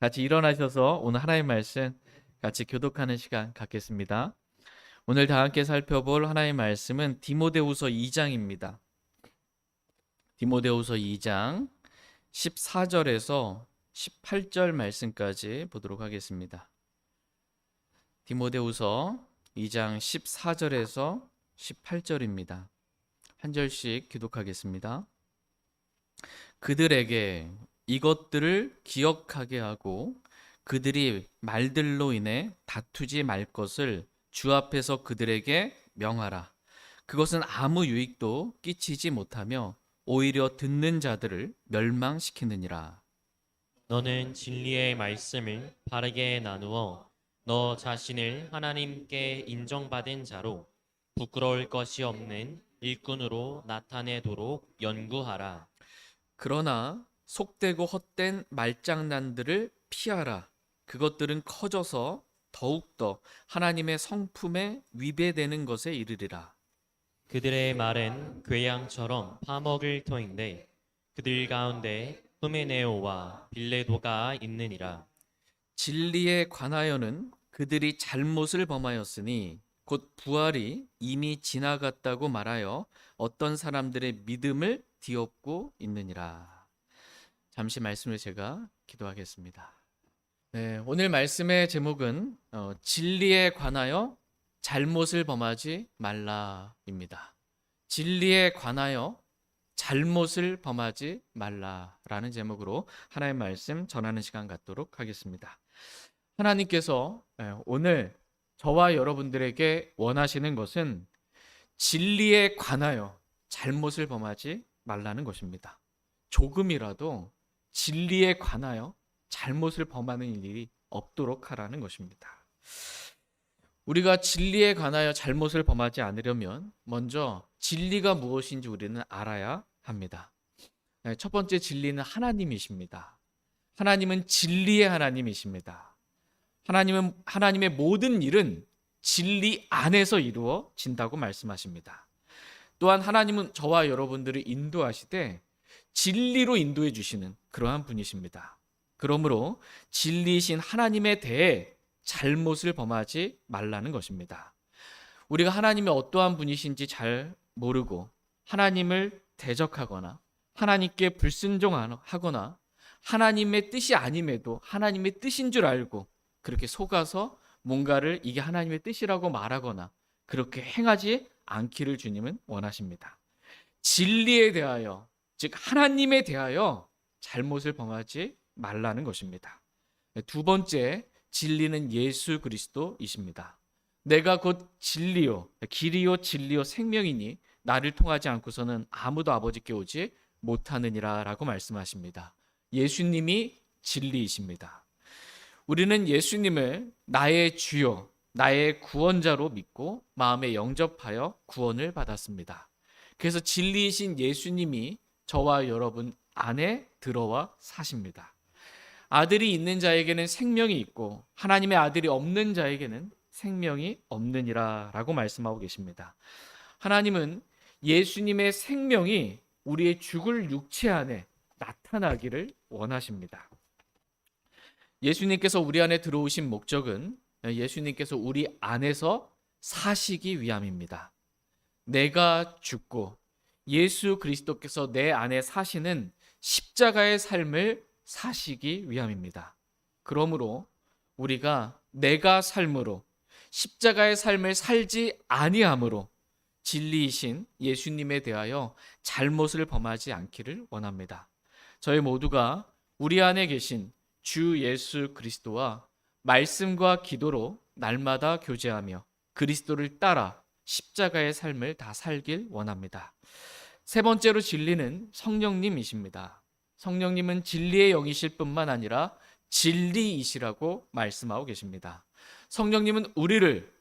같이 일어나셔서 오늘 하나님의 말씀 같이 교독하는 시간 갖겠습니다. 오늘 다 함께 살펴볼 하나님의 말씀은 디모데후서 2장입니다. 디모데후서 2장 14절에서 18절 말씀까지 보도록 하겠습니다. 디모데후서 2장 14절에서 18절입니다. 한 절씩 교독하겠습니다. 그들에게 이것들을 기억하게 하고 그들이 말들로 인해 다투지 말 것을 주 앞에서 그들에게 명하라. 그것은 아무 유익도 끼치지 못하며 오히려 듣는 자들을 멸망시키느니라. 너는 진리의 말씀을 바르게 나누어 너 자신을 하나님께 인정받은 자로 부끄러울 것이 없는 일꾼으로 나타내도록 연구하라. 그러나 속되고 헛된 말장난들을 피하라. 그것들은 커져서 더욱더 하나님의 성품에 위배되는 것에 이르리라. 그들의 말은 궤양처럼 파먹을 터인데 그들 가운데 후메네오와 빌레도가 있느니라. 진리에 관하여는 그들이 잘못을 범하였으니 곧 부활이 이미 지나갔다고 말하여 어떤 사람들의 믿음을 뒤엎고 있느니라. 잠시 말씀을 제가 기도하겠습니다. 네, 오늘 말씀의 제목은 진리에 관하여 잘못을 범하지 말라입니다. 진리에 관하여 잘못을 범하지 말라라는 제목으로 하나님의 말씀 전하는 시간 갖도록 하겠습니다. 하나님께서 오늘 저와 여러분들에게 원하시는 것은 진리에 관하여 잘못을 범하지 말라는 것입니다. 조금이라도 진리에 관하여 잘못을 범하는 일이 없도록 하라는 것입니다. 우리가 진리에 관하여 잘못을 범하지 않으려면 먼저 진리가 무엇인지 우리는 알아야 합니다. 첫 번째 진리는 하나님이십니다. 하나님은 진리의 하나님이십니다. 하나님의 모든 일은 진리 안에서 이루어진다고 말씀하십니다. 또한 하나님은 저와 여러분들을 인도하시되 진리로 인도해 주시는 그러한 분이십니다. 그러므로 진리이신 하나님에 대해 잘못을 범하지 말라는 것입니다. 우리가 하나님이 어떠한 분이신지 잘 모르고 하나님을 대적하거나 하나님께 불순종하거나 하나님의 뜻이 아님에도 하나님의 뜻인 줄 알고 그렇게 속아서 뭔가를 이게 하나님의 뜻이라고 말하거나 그렇게 행하지 않기를 주님은 원하십니다. 진리에 대하여, 즉 하나님에 대하여 잘못을 범하지 말라는 것입니다. 두 번째 진리는 예수 그리스도이십니다. 내가 곧 진리요 길이요 진리요 생명이니 나를 통하지 않고서는 아무도 아버지께 오지 못하느니라 라고 말씀하십니다. 예수님이 진리이십니다. 우리는 예수님을 나의 주요 나의 구원자로 믿고 마음에 영접하여 구원을 받았습니다. 그래서 진리이신 예수님이 저와 여러분 안에 들어와 사십니다. 아들이 있는 자에게는 생명이 있고 하나님의 아들이 없는 자에게는 생명이 없느니라 라고 말씀하고 계십니다. 하나님은 예수님의 생명이 우리의 죽을 육체 안에 나타나기를 원하십니다. 예수님께서 우리 안에 들어오신 목적은 예수님께서 우리 안에서 사시기 위함입니다. 내가 죽고 예수 그리스도께서 내 안에 사시는 십자가의 삶을 사시기 위함입니다. 그러므로 우리가 내가 삶으로 십자가의 삶을 살지 아니함으로 진리이신 예수님에 대하여 잘못을 범하지 않기를 원합니다. 저희 모두가 우리 안에 계신 주 예수 그리스도와 말씀과 기도로 날마다 교제하며 그리스도를 따라 십자가의 삶을 다 살길 원합니다. 세 번째로 진리는 성령님이십니다. 성령님은 진리의 영이실 뿐만 아니라 진리이시라고 말씀하고 계십니다. 성령님은 우리를,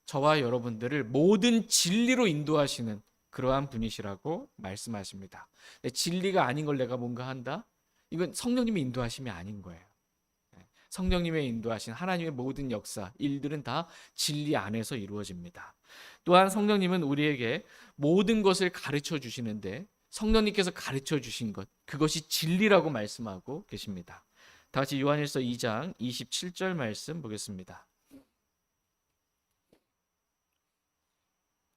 저와 여러분들을 모든 진리로 인도하시는 그러한 분이시라고 말씀하십니다. 진리가 아닌 걸 내가 뭔가 한다? 이건 성령님의 인도하심이 아닌 거예요. 성령님의 인도하신 하나님의 모든 역사, 일들은 다 진리 안에서 이루어집니다. 또한 성령님은 우리에게 모든 것을 가르쳐 주시는데 성령님께서 가르쳐 주신 것, 그것이 진리라고 말씀하고 계십니다. 다 같이 요한일서 2장 27절 말씀 보겠습니다.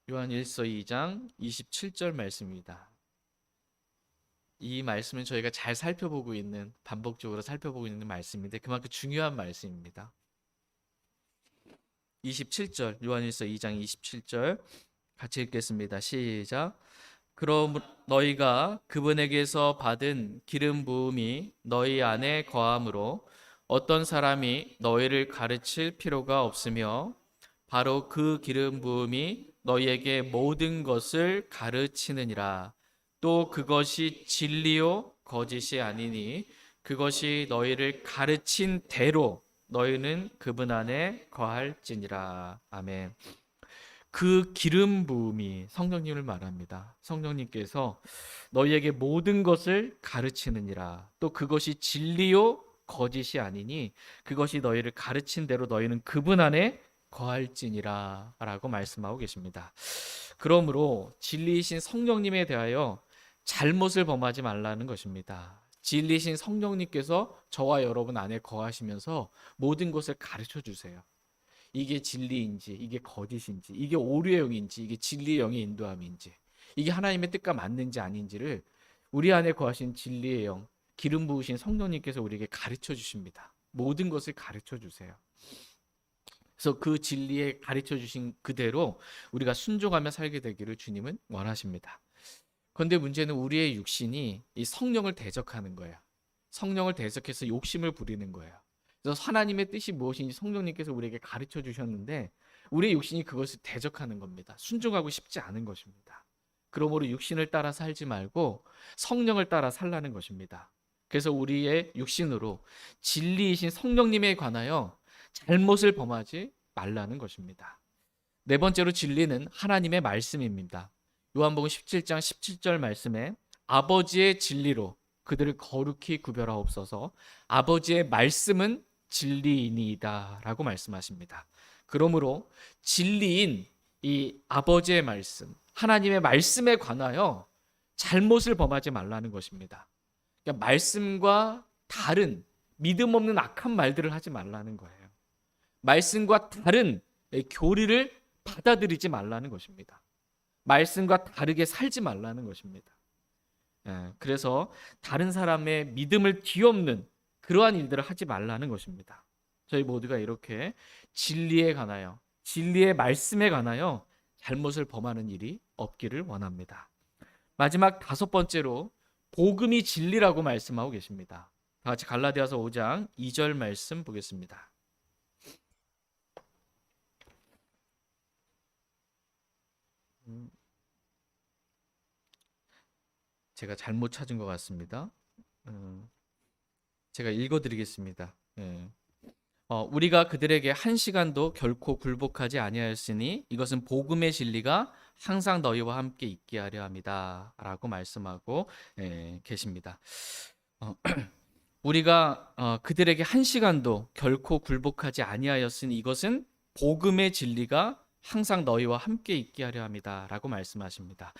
요한일서 2장 27절 말씀입니다. 이 말씀은 저희가 잘 살펴보고 있는, 반복적으로 살펴보고 있는 말씀인데 그만큼 중요한 말씀입니다. 27절, 요한일서 2장 27절 같이 읽겠습니다. 시작. 그럼 너희가 그분에게서 받은 기름 부음이 너희 안에 거함으로 어떤 사람이 너희를 가르칠 필요가 없으며 바로 그 기름 부음이 너희에게 모든 것을 가르치느니라. 또 그것이 진리요 거짓이 아니니 그것이 너희를 가르친 대로 너희는 그분 안에 거할지니라. 아멘. 그 기름 부음이 성령님을 말합니다. 성령님께서 너희에게 모든 것을 가르치느니라. 또 그것이 진리요 거짓이 아니니 그것이 너희를 가르친 대로 너희는 그분 안에 거할지니라 라고 말씀하고 계십니다. 그러므로 진리이신 성령님에 대하여 잘못을 범하지 말라는 것입니다. 진리이신 성령님께서 저와 여러분 안에 거하시면서 모든 것을 가르쳐 주세요. 이게 진리인지, 이게 거짓인지, 이게 오류의 영인지, 이게 진리의 영의 인도함인지, 이게 하나님의 뜻과 맞는지 아닌지를 우리 안에 거하신 진리의 영, 기름 부으신 성령님께서 우리에게 가르쳐 주십니다. 모든 것을 가르쳐 주세요. 그래서 그 진리에 가르쳐 주신 그대로 우리가 순종하며 살게 되기를 주님은 원하십니다. 그런데 문제는 우리의 육신이 이 성령을 대적하는 거예요. 성령을 대적해서 욕심을 부리는 거예요. 그래서 하나님의 뜻이 무엇인지 성령님께서 우리에게 가르쳐 주셨는데 우리의 육신이 그것을 대적하는 겁니다. 순종하고 싶지 않은 것입니다. 그러므로 육신을 따라 살지 말고 성령을 따라 살라는 것입니다. 그래서 우리의 육신으로 진리이신 성령님에 관하여 잘못을 범하지 말라는 것입니다. 네 번째로 진리는 하나님의 말씀입니다. 요한복음 17장 17절 말씀에 아버지의 진리로 그들을 거룩히 구별하옵소서. 아버지의 말씀은 진리이니이다 라고 말씀하십니다. 그러므로 진리인 이 아버지의 말씀, 하나님의 말씀에 관하여 잘못을 범하지 말라는 것입니다. 그러니까 말씀과 다른 믿음 없는 악한 말들을 하지 말라는 거예요. 말씀과 다른 교리를 받아들이지 말라는 것입니다. 말씀과 다르게 살지 말라는 것입니다. 그래서 다른 사람의 믿음을 뒤엎는 그러한 일들을 하지 말라는 것입니다. 저희 모두가 이렇게 진리에 관하여, 진리의 말씀에 관하여 잘못을 범하는 일이 없기를 원합니다. 마지막 다섯 번째로 복음이 진리라고 말씀하고 계십니다. 다 같이 갈라디아서 5장 2절 말씀 보겠습니다. 제가 잘못 찾은 것 같습니다. 제가 읽어드리겠습니다. 우리가 그들에게 한 시간도 결코 굴복하지 아니하였으니 이것은 복음의 진리가 항상 너희와 함께 있게 하려 함이다 라고 말씀하고 계십니다. 우리가 그들에게 한 시간도 결코 굴복하지 아니하였으니 이것은 복음의 진리가 항상 너희와 함께 있게 하려 합니다 라고 말씀하십니다.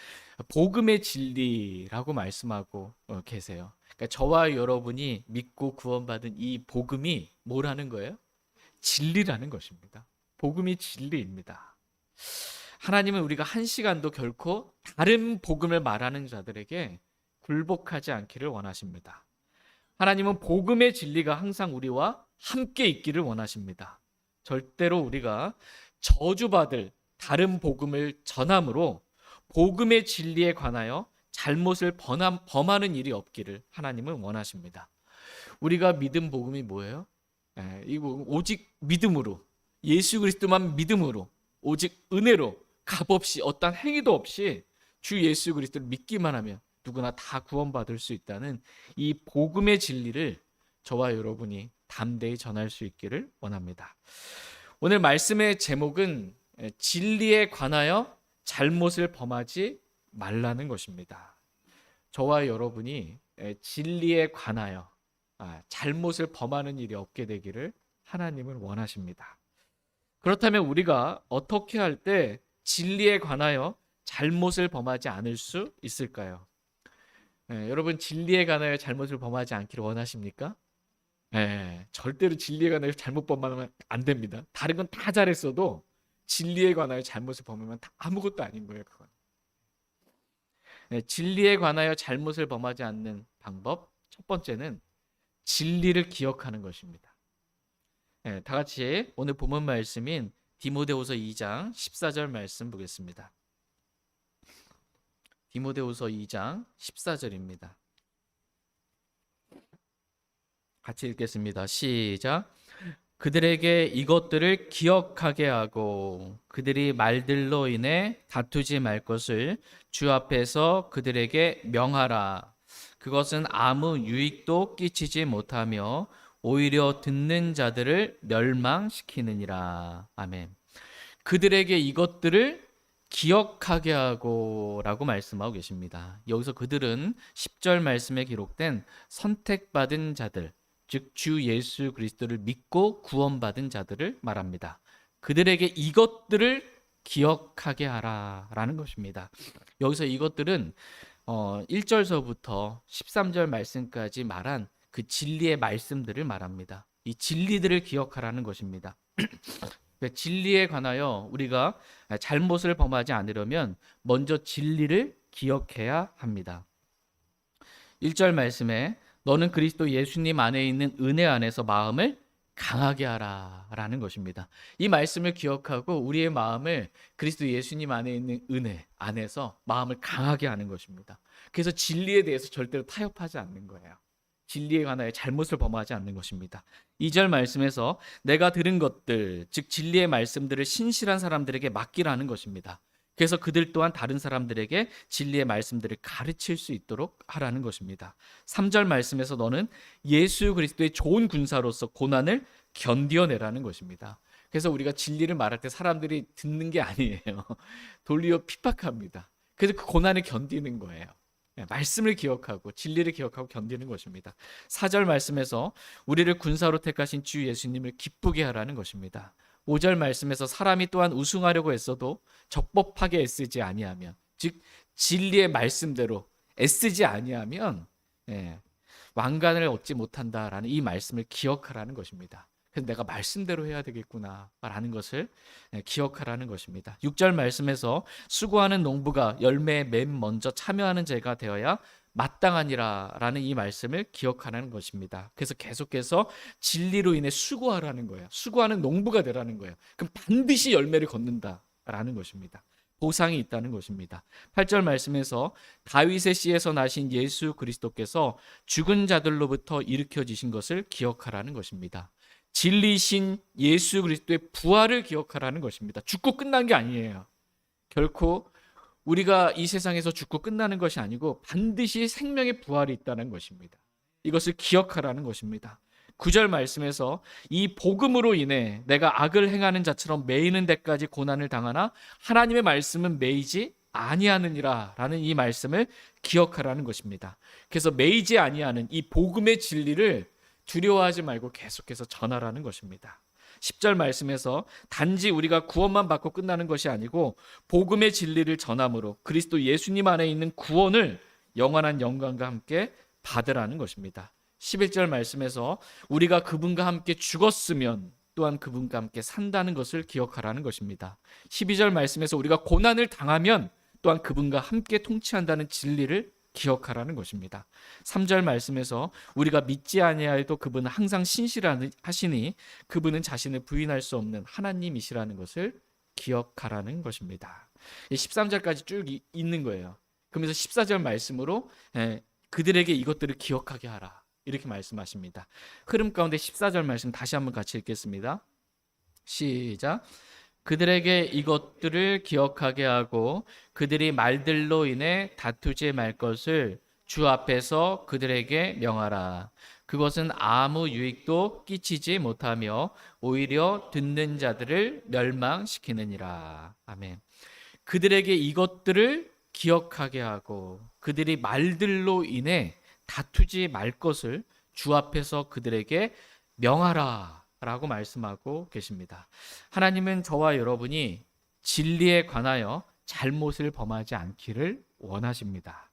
복음의 진리라고 말씀하고 계세요. 그러니까 저와 여러분이 믿고 구원받은 이 복음이 뭐라는 거예요? 진리라는 것입니다. 복음이 진리입니다. 하나님은 우리가 한 시간도 결코 다른 복음을 말하는 자들에게 굴복하지 않기를 원하십니다. 하나님은 복음의 진리가 항상 우리와 함께 있기를 원하십니다. 절대로 우리가 저주받을 다른 복음을 전함으로 복음의 진리에 관하여 잘못을 범하는 일이 없기를 하나님은 원하십니다. 우리가 믿은 복음이 뭐예요? 이거 오직 믿음으로, 예수 그리스도만 믿음으로, 오직 은혜로, 값없이 어떤 행위도 없이 주 예수 그리스도를 믿기만 하면 누구나 다 구원받을 수 있다는 이 복음의 진리를 저와 여러분이 담대히 전할 수 있기를 원합니다. 오늘 말씀의 제목은 진리에 관하여 잘못을 범하지 말라는 것입니다. 저와 여러분이 진리에 관하여 잘못을 범하는 일이 없게 되기를 하나님은 원하십니다. 그렇다면 우리가 어떻게 할 때 진리에 관하여 잘못을 범하지 않을 수 있을까요? 여러분 진리에 관하여 잘못을 범하지 않기를 원하십니까? 절대로 진리에 관하여 잘못 범하면 안 됩니다. 다른 건 다 잘했어도 진리에 관하여 잘못을 범하면 다 아무것도 아닌 거예요. 그건. 진리에 관하여 잘못을 범하지 않는 방법 첫 번째는 진리를 기억하는 것입니다. 다 같이 오늘 본문 말씀인 디모데후서 2장 14절 말씀 보겠습니다. 디모데후서 2장 14절입니다. 같이 읽겠습니다. 시작. 그들에게 이것들을 기억하게 하고 그들이 말들로 인해 다투지 말 것을 주 앞에서 그들에게 명하라. 그것은 아무 유익도 끼치지 못하며 오히려 듣는 자들을 멸망시키느니라. 아멘. 그들에게 이것들을 기억하게 하고 라고 말씀하고 계십니다. 여기서 그들은 10절 말씀에 기록된 선택받은 자들, 즉 주 예수 그리스도를 믿고 구원받은 자들을 말합니다. 그들에게 이것들을 기억하게 하라라는 것입니다. 여기서 이것들은 1절서부터 13절 말씀까지 말한 그 진리의 말씀들을 말합니다. 이 진리들을 기억하라는 것입니다. 진리에 관하여 우리가 잘못을 범하지 않으려면 먼저 진리를 기억해야 합니다. 1절 말씀에 너는 그리스도 예수님 안에 있는 은혜 안에서 마음을 강하게 하라 라는 것입니다. 이 말씀을 기억하고 우리의 마음을 그리스도 예수님 안에 있는 은혜 안에서 마음을 강하게 하는 것입니다. 그래서 진리에 대해서 절대로 타협하지 않는 거예요. 진리에 관하여 잘못을 범하지 않는 것입니다. 2절 말씀에서 내가 들은 것들, 즉 진리의 말씀들을 신실한 사람들에게 맡기라는 것입니다. 그래서 그들 또한 다른 사람들에게 진리의 말씀들을 가르칠 수 있도록 하라는 것입니다. 3절 말씀에서 너는 예수 그리스도의 좋은 군사로서 고난을 견디어내라는 것입니다. 그래서 우리가 진리를 말할 때 사람들이 듣는 게 아니에요. 돌리어 핍박합니다. 그래서 그 고난을 견디는 거예요. 말씀을 기억하고 진리를 기억하고 견디는 것입니다. 4절 말씀에서 우리를 군사로 택하신 주 예수님을 기쁘게 하라는 것입니다. 5절 말씀에서 사람이 또한 우승하려고 애써도 적법하게 애쓰지 아니하면, 즉 진리의 말씀대로 애쓰지 아니하면 왕관을 얻지 못한다라는 이 말씀을 기억하라는 것입니다. 그래서 내가 말씀대로 해야 되겠구나라는 것을 기억하라는 것입니다. 6절 말씀에서 수고하는 농부가 열매에 맨 먼저 참여하는 자가 되어야 마땅하니라라는 이 말씀을 기억하라는 것입니다. 그래서 계속해서 진리로 인해 수고하라는 거예요. 수고하는 농부가 되라는 거예요. 그럼 반드시 열매를 걷는다라는 것입니다. 보상이 있다는 것입니다. 8절 말씀에서 다윗의 씨에서 나신 예수 그리스도께서 죽은 자들로부터 일으켜지신 것을 기억하라는 것입니다. 진리신 예수 그리스도의 부활을 기억하라는 것입니다. 죽고 끝난 게 아니에요. 결코 우리가 이 세상에서 죽고 끝나는 것이 아니고 반드시 생명의 부활이 있다는 것입니다. 이것을 기억하라는 것입니다. 9절 말씀에서 이 복음으로 인해 내가 악을 행하는 자처럼 매이는 데까지 고난을 당하나 하나님의 말씀은 매이지 아니하느니라 라는 이 말씀을 기억하라는 것입니다. 그래서 매이지 아니하는 이 복음의 진리를 두려워하지 말고 계속해서 전하라는 것입니다. 10절 말씀에서 단지 우리가 구원만 받고 끝나는 것이 아니고 복음의 진리를 전함으로 그리스도 예수님 안에 있는 구원을 영원한 영광과 함께 받으라는 것입니다. 11절 말씀에서 우리가 그분과 함께 죽었으면 또한 그분과 함께 산다는 것을 기억하라는 것입니다. 12절 말씀에서 우리가 고난을 당하면 또한 그분과 함께 통치한다는 진리를 기억하라는 것입니다. 3절 말씀에서 우리가 믿지 아니하여도 그분은 항상 신실하시니 그분은 자신을 부인할 수 없는 하나님이시라는 것을 기억하라는 것입니다. 13절까지 쭉 있는 거예요. 그러면서 14절 말씀으로 그들에게 이것들을 기억하게 하라 이렇게 말씀하십니다. 흐름 가운데 14절 말씀 다시 한번 같이 읽겠습니다. 시작. 그들에게 이것들을 기억하게 하고 그들이 말들로 인해 다투지 말 것을 주 앞에서 그들에게 명하라. 그것은 아무 유익도 끼치지 못하며 오히려 듣는 자들을 멸망시키느니라. 아멘. 그들에게 이것들을 기억하게 하고 그들이 말들로 인해 다투지 말 것을 주 앞에서 그들에게 명하라 라고 말씀하고 계십니다. 하나님은 저와 여러분이 진리에 관하여 잘못을 범하지 않기를 원하십니다.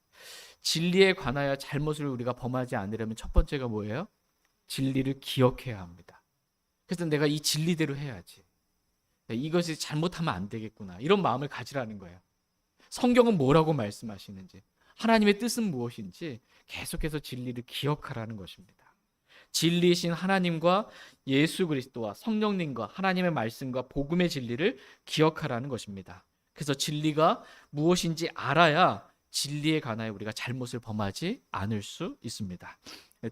진리에 관하여 잘못을 우리가 범하지 않으려면 첫 번째가 뭐예요? 진리를 기억해야 합니다. 그래서 내가 이 진리대로 해야지. 이것이 잘못하면 안 되겠구나. 이런 마음을 가지라는 거예요. 성경은 뭐라고 말씀하시는지, 하나님의 뜻은 무엇인지 계속해서 진리를 기억하라는 것입니다. 진리이신 하나님과 예수 그리스도와 성령님과 하나님의 말씀과 복음의 진리를 기억하라는 것입니다. 그래서 진리가 무엇인지 알아야 진리에 관하여 우리가 잘못을 범하지 않을 수 있습니다.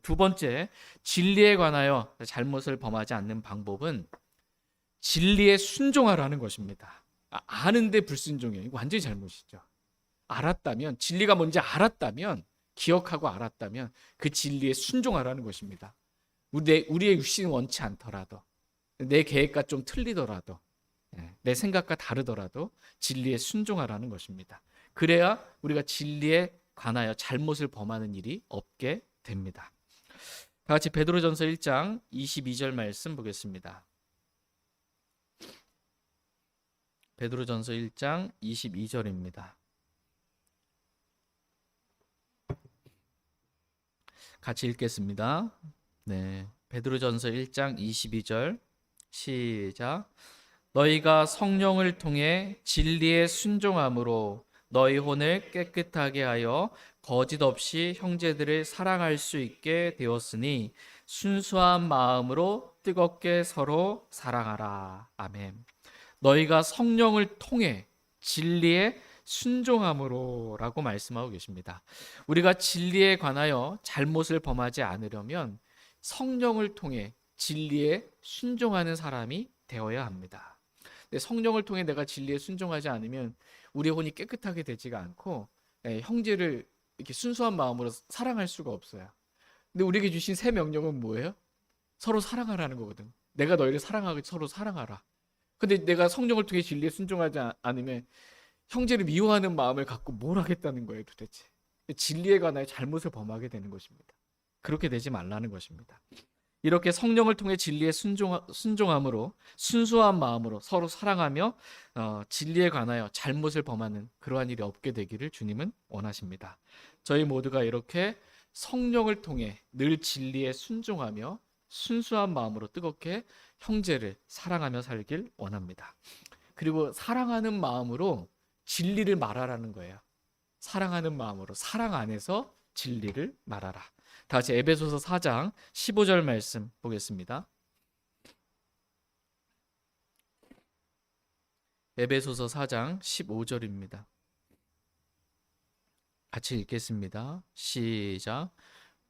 두 번째, 진리에 관하여 잘못을 범하지 않는 방법은 진리에 순종하라는 것입니다. 아는데 불순종이에요. 이거 완전히 잘못이죠. 알았다면, 진리가 뭔지 알았다면, 기억하고 알았다면 그 진리에 순종하라는 것입니다. 우리의 육신이 원치 않더라도, 내 계획과 좀 틀리더라도, 내 생각과 다르더라도 진리에 순종하라는 것입니다. 그래야 우리가 진리에 관하여 잘못을 범하는 일이 없게 됩니다. 다 같이 베드로전서 1장 22절 말씀 보겠습니다. 베드로전서 1장 22절입니다. 같이 읽겠습니다. 네, 베드로전서 1장 22절 시작. 너희가 성령을 통해 진리에 순종함으로 너희 혼을 깨끗하게 하여 거짓 없이 형제들을 사랑할 수 있게 되었으니 순수한 마음으로 뜨겁게 서로 사랑하라. 아멘. 너희가 성령을 통해 진리에 순종함으로라고 말씀하고 계십니다. 우리가 진리에 관하여 잘못을 범하지 않으려면 성령을 통해 진리에 순종하는 사람이 되어야 합니다. 근데 성령을 통해 내가 진리에 순종하지 않으면 우리의 혼이 깨끗하게 되지가 않고 형제를 이렇게 순수한 마음으로 사랑할 수가 없어요. 근데 우리에게 주신 새 명령은 뭐예요? 서로 사랑하라는 거거든. 내가 너희를 사랑하고 서로 사랑하라. 근데 내가 성령을 통해 진리에 순종하지 않으면 형제를 미워하는 마음을 갖고 뭘 하겠다는 거예요, 도대체. 진리에 관하여 잘못을 범하게 되는 것입니다. 그렇게 되지 말라는 것입니다. 이렇게 성령을 통해 진리에 순종함으로 순수한 마음으로 서로 사랑하며 진리에 관하여 잘못을 범하는 그러한 일이 없게 되기를 주님은 원하십니다. 저희 모두가 이렇게 성령을 통해 늘 진리에 순종하며 순수한 마음으로 뜨겁게 형제를 사랑하며 살길 원합니다. 그리고 사랑하는 마음으로 진리를 말하라는 거예요. 사랑하는 마음으로, 사랑 안에서 진리를 말하라. 다 같이 에베소서 4장 15절 말씀 보겠습니다. 에베소서 4장 15절입니다. 같이 읽겠습니다. 시작.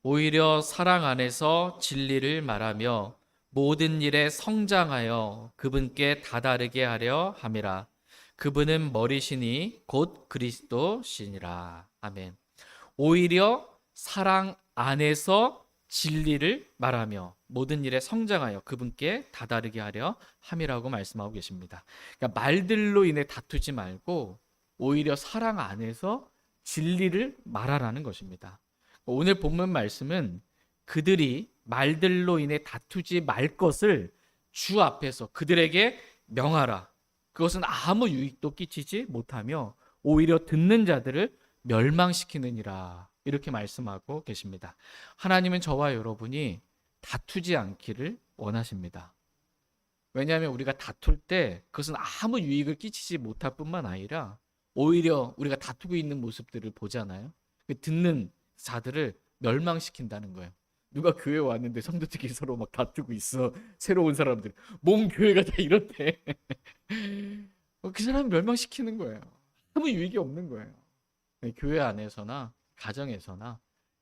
오히려 사랑 안에서 진리를 말하며 모든 일에 성장하여 그분께 다다르게 하려 함이라. 그분은 머리시니 곧 그리스도시니라. 아멘. 오히려 사랑 안에서 진리를 말하며 모든 일에 성장하여 그분께 다다르게 하려 함이라고 말씀하고 계십니다. 그러니까 말들로 인해 다투지 말고 오히려 사랑 안에서 진리를 말하라는 것입니다. 오늘 본문 말씀은 그들이 말들로 인해 다투지 말 것을 주 앞에서 그들에게 명하라. 그것은 아무 유익도 끼치지 못하며 오히려 듣는 자들을 멸망시키느니라. 이렇게 말씀하고 계십니다. 하나님은 저와 여러분이 다투지 않기를 원하십니다. 왜냐하면 우리가 다툴 때 그것은 아무 유익을 끼치지 못할 뿐만 아니라 오히려 우리가 다투고 있는 모습들을 보잖아요. 듣는 자들을 멸망시킨다는 거예요. 누가 교회 왔는데 성도들끼리 서로 막 다투고 있어. 새로운 사람들. 뭔 교회가 다 이렇대. 그 사람을 멸망시키는 거예요. 아무 유익이 없는 거예요. 교회 안에서나 가정에서나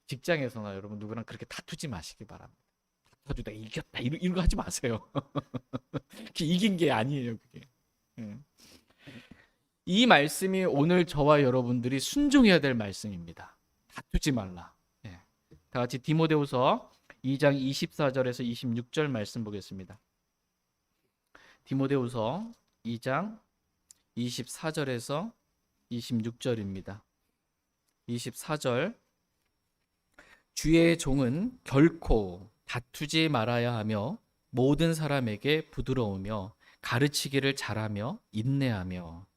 직장에서나 여러분 누구랑 그렇게 다투지 마시기 바랍니다. 다투다 이겼다 이런 거 하지 마세요. 이긴 게 아니에요, 그게. 이 말씀이 오늘 저와 여러분들이 순종해야 될 말씀입니다. 다투지 말라. 다 같이 디모데후서 2장 24절에서 26절 말씀 보겠습니다. 디모데후서 2장 24절에서 26절입니다. 24절 주의 종은 결코 다투지 말아야 하며 모든 사람에게 부드러우며 가르치기를 잘하며 인내하며